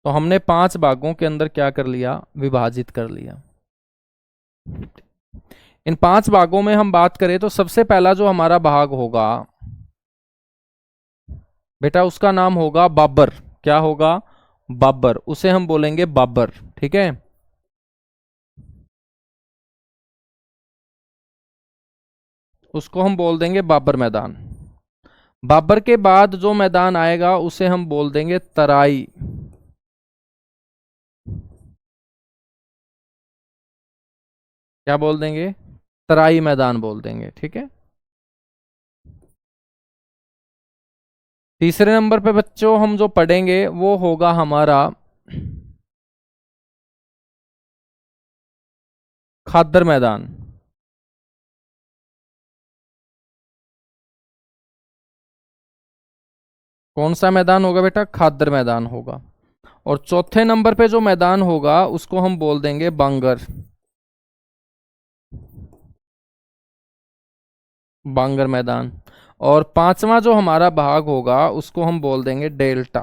तो हमने 5 भागों के अंदर क्या कर लिया, विभाजित कर लिया। इन 5 भागों में हम बात करें तो सबसे पहला जो हमारा भाग होगा बेटा, उसका नाम होगा बाबर। क्या होगा, बाबर, उसे हम बोलेंगे बाबर। ठीक है, उसको हम बोल देंगे बाबर मैदान। बाबर के बाद जो मैदान आएगा उसे हम बोल देंगे तराई। क्या बोल देंगे, तराई मैदान बोल देंगे। ठीक है, तीसरे नंबर पे बच्चों हम जो पढ़ेंगे वो होगा हमारा खादर मैदान। कौन सा मैदान होगा बेटा, खादर मैदान होगा। और चौथे नंबर पे जो मैदान होगा उसको हम बोल देंगे बांगर, बांगर मैदान। और पांचवा जो हमारा भाग होगा उसको हम बोल देंगे डेल्टा।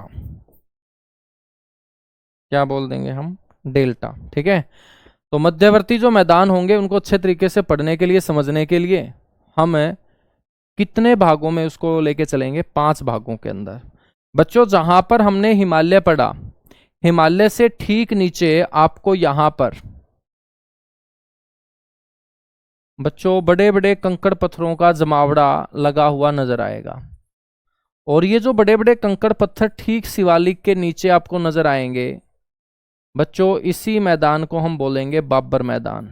क्या बोल देंगे हम, डेल्टा। ठीक है, तो मध्यवर्ती जो मैदान होंगे उनको अच्छे तरीके से पढ़ने के लिए, समझने के लिए हम कितने भागों में उसको लेके चलेंगे, 5 भागों के अंदर। बच्चों जहां पर हमने हिमालय पढ़ा, हिमालय से ठीक नीचे आपको यहां पर बच्चों बड़े बड़े कंकड़ पत्थरों का जमावड़ा लगा हुआ नजर आएगा। और ये जो बड़े बड़े कंकड़ पत्थर ठीक शिवालिक के नीचे आपको नजर आएंगे बच्चों, इसी मैदान को हम बोलेंगे बाबर मैदान।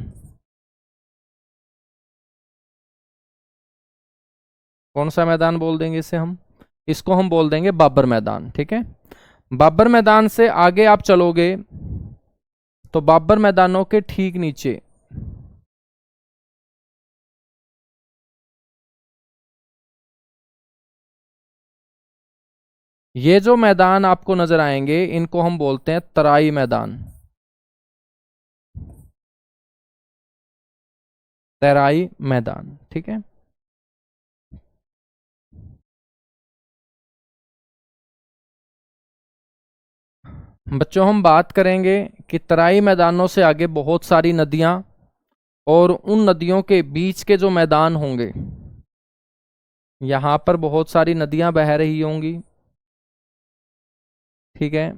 कौन सा मैदान बोल देंगे इसे हम, इसको हम बोल देंगे बाबर मैदान। ठीक है, बाबर मैदान से आगे आप चलोगे तो बाबर मैदानों के ठीक नीचे ये जो मैदान आपको नजर आएंगे इनको हम बोलते हैं तराई मैदान, तराई मैदान। ठीक है, बच्चों हम बात करेंगे कि तराई मैदानों से आगे बहुत सारी नदियां, और उन नदियों के बीच के जो मैदान होंगे, यहां पर बहुत सारी नदियां बह रही होंगी। ठीक है।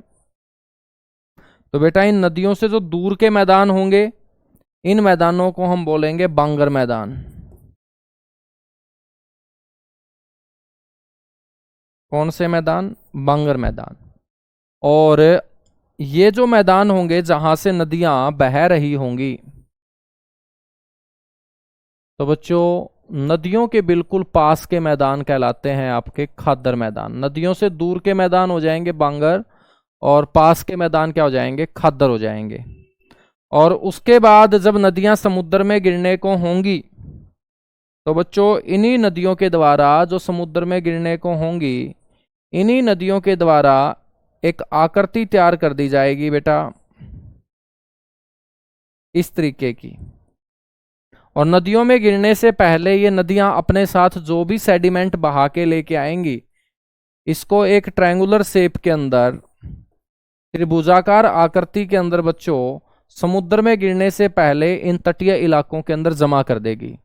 तो बेटा इन नदियों से जो दूर के मैदान होंगे, इन मैदानों को हम बोलेंगे बांगर मैदान। कौन से मैदान? बांगर मैदान। और ये जो मैदान होंगे जहां से नदियां बह रही होंगी, तो बच्चों नदियों के बिल्कुल पास के मैदान कहलाते हैं आपके खादर मैदान। नदियों से दूर के मैदान हो जाएंगे बांगर, और पास के मैदान क्या हो जाएंगे? खादर हो जाएंगे। और उसके बाद जब नदियां समुद्र में गिरने को होंगी, तो बच्चों इन्हीं नदियों के द्वारा जो समुद्र में गिरने को होंगी, इन्हीं नदियों के द्वारा एक आकृति तैयार कर दी जाएगी बेटा, इस तरीके की। और नदियों में गिरने से पहले ये नदियां अपने साथ जो भी सेडिमेंट बहा के लेके आएंगी, इसको एक ट्रायंगुलर शेप के अंदर, त्रिभुजाकार आकृति के अंदर बच्चों समुद्र में गिरने से पहले इन तटीय इलाकों के अंदर जमा कर देगी।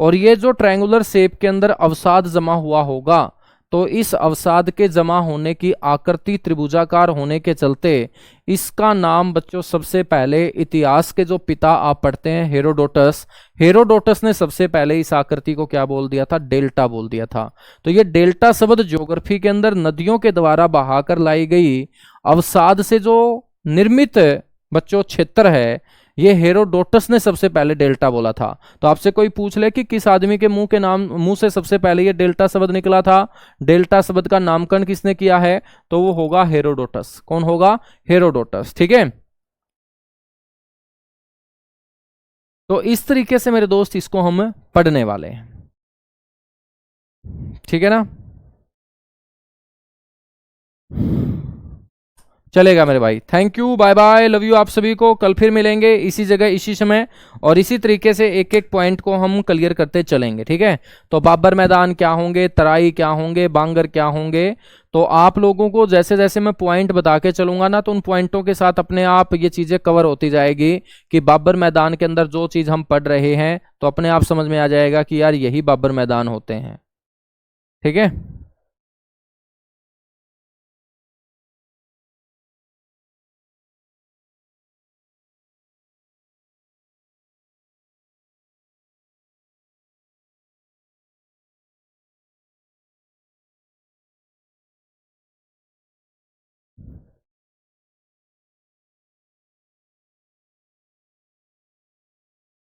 और ये जो ट्रायंगुलर शेप के अंदर अवसाद जमा हुआ होगा, तो इस अवसाद के जमा होने की आकृति त्रिभुजाकार होने के चलते इसका नाम बच्चों सबसे पहले इतिहास के जो पिता आप पढ़ते हैं हेरोडोटस, हेरोडोटस ने सबसे पहले इस आकृति को क्या बोल दिया था? डेल्टा बोल दिया था। तो ये डेल्टा शब्द ज्योग्राफी के अंदर नदियों के द्वारा बहाकर लाई गई अवसाद से जो निर्मित बच्चों क्षेत्र है, ये हेरोडोटस ने सबसे पहले डेल्टा बोला था। तो आपसे कोई पूछ ले कि किस आदमी के मुंह से सबसे पहले ये डेल्टा शब्द निकला था, डेल्टा शब्द का नामकरण किसने किया है? तो वो होगा हेरोडोटस। कौन होगा? हेरोडोटस। ठीक है। तो इस तरीके से मेरे दोस्त इसको हम पढ़ने वाले हैं, ठीक है ना? चलेगा मेरे भाई। Thank you, bye bye, love you आप सभी को। कल फिर मिलेंगे इसी जगह इसी समय, और इसी तरीके से एक एक पॉइंट को हम क्लियर करते चलेंगे, ठीक है। तो बाबर मैदान क्या होंगे, तराई क्या होंगे, बांगर क्या होंगे, तो आप लोगों को जैसे जैसे मैं पॉइंट बता के चलूंगा ना, तो उन पॉइंटों के साथ अपने आप ये चीजें कवर होती जाएगी कि बाबर मैदान के अंदर जो चीज हम पढ़ रहे हैं, तो अपने आप समझ में आ जाएगा कि यार यही बाबर मैदान होते हैं, ठीक है।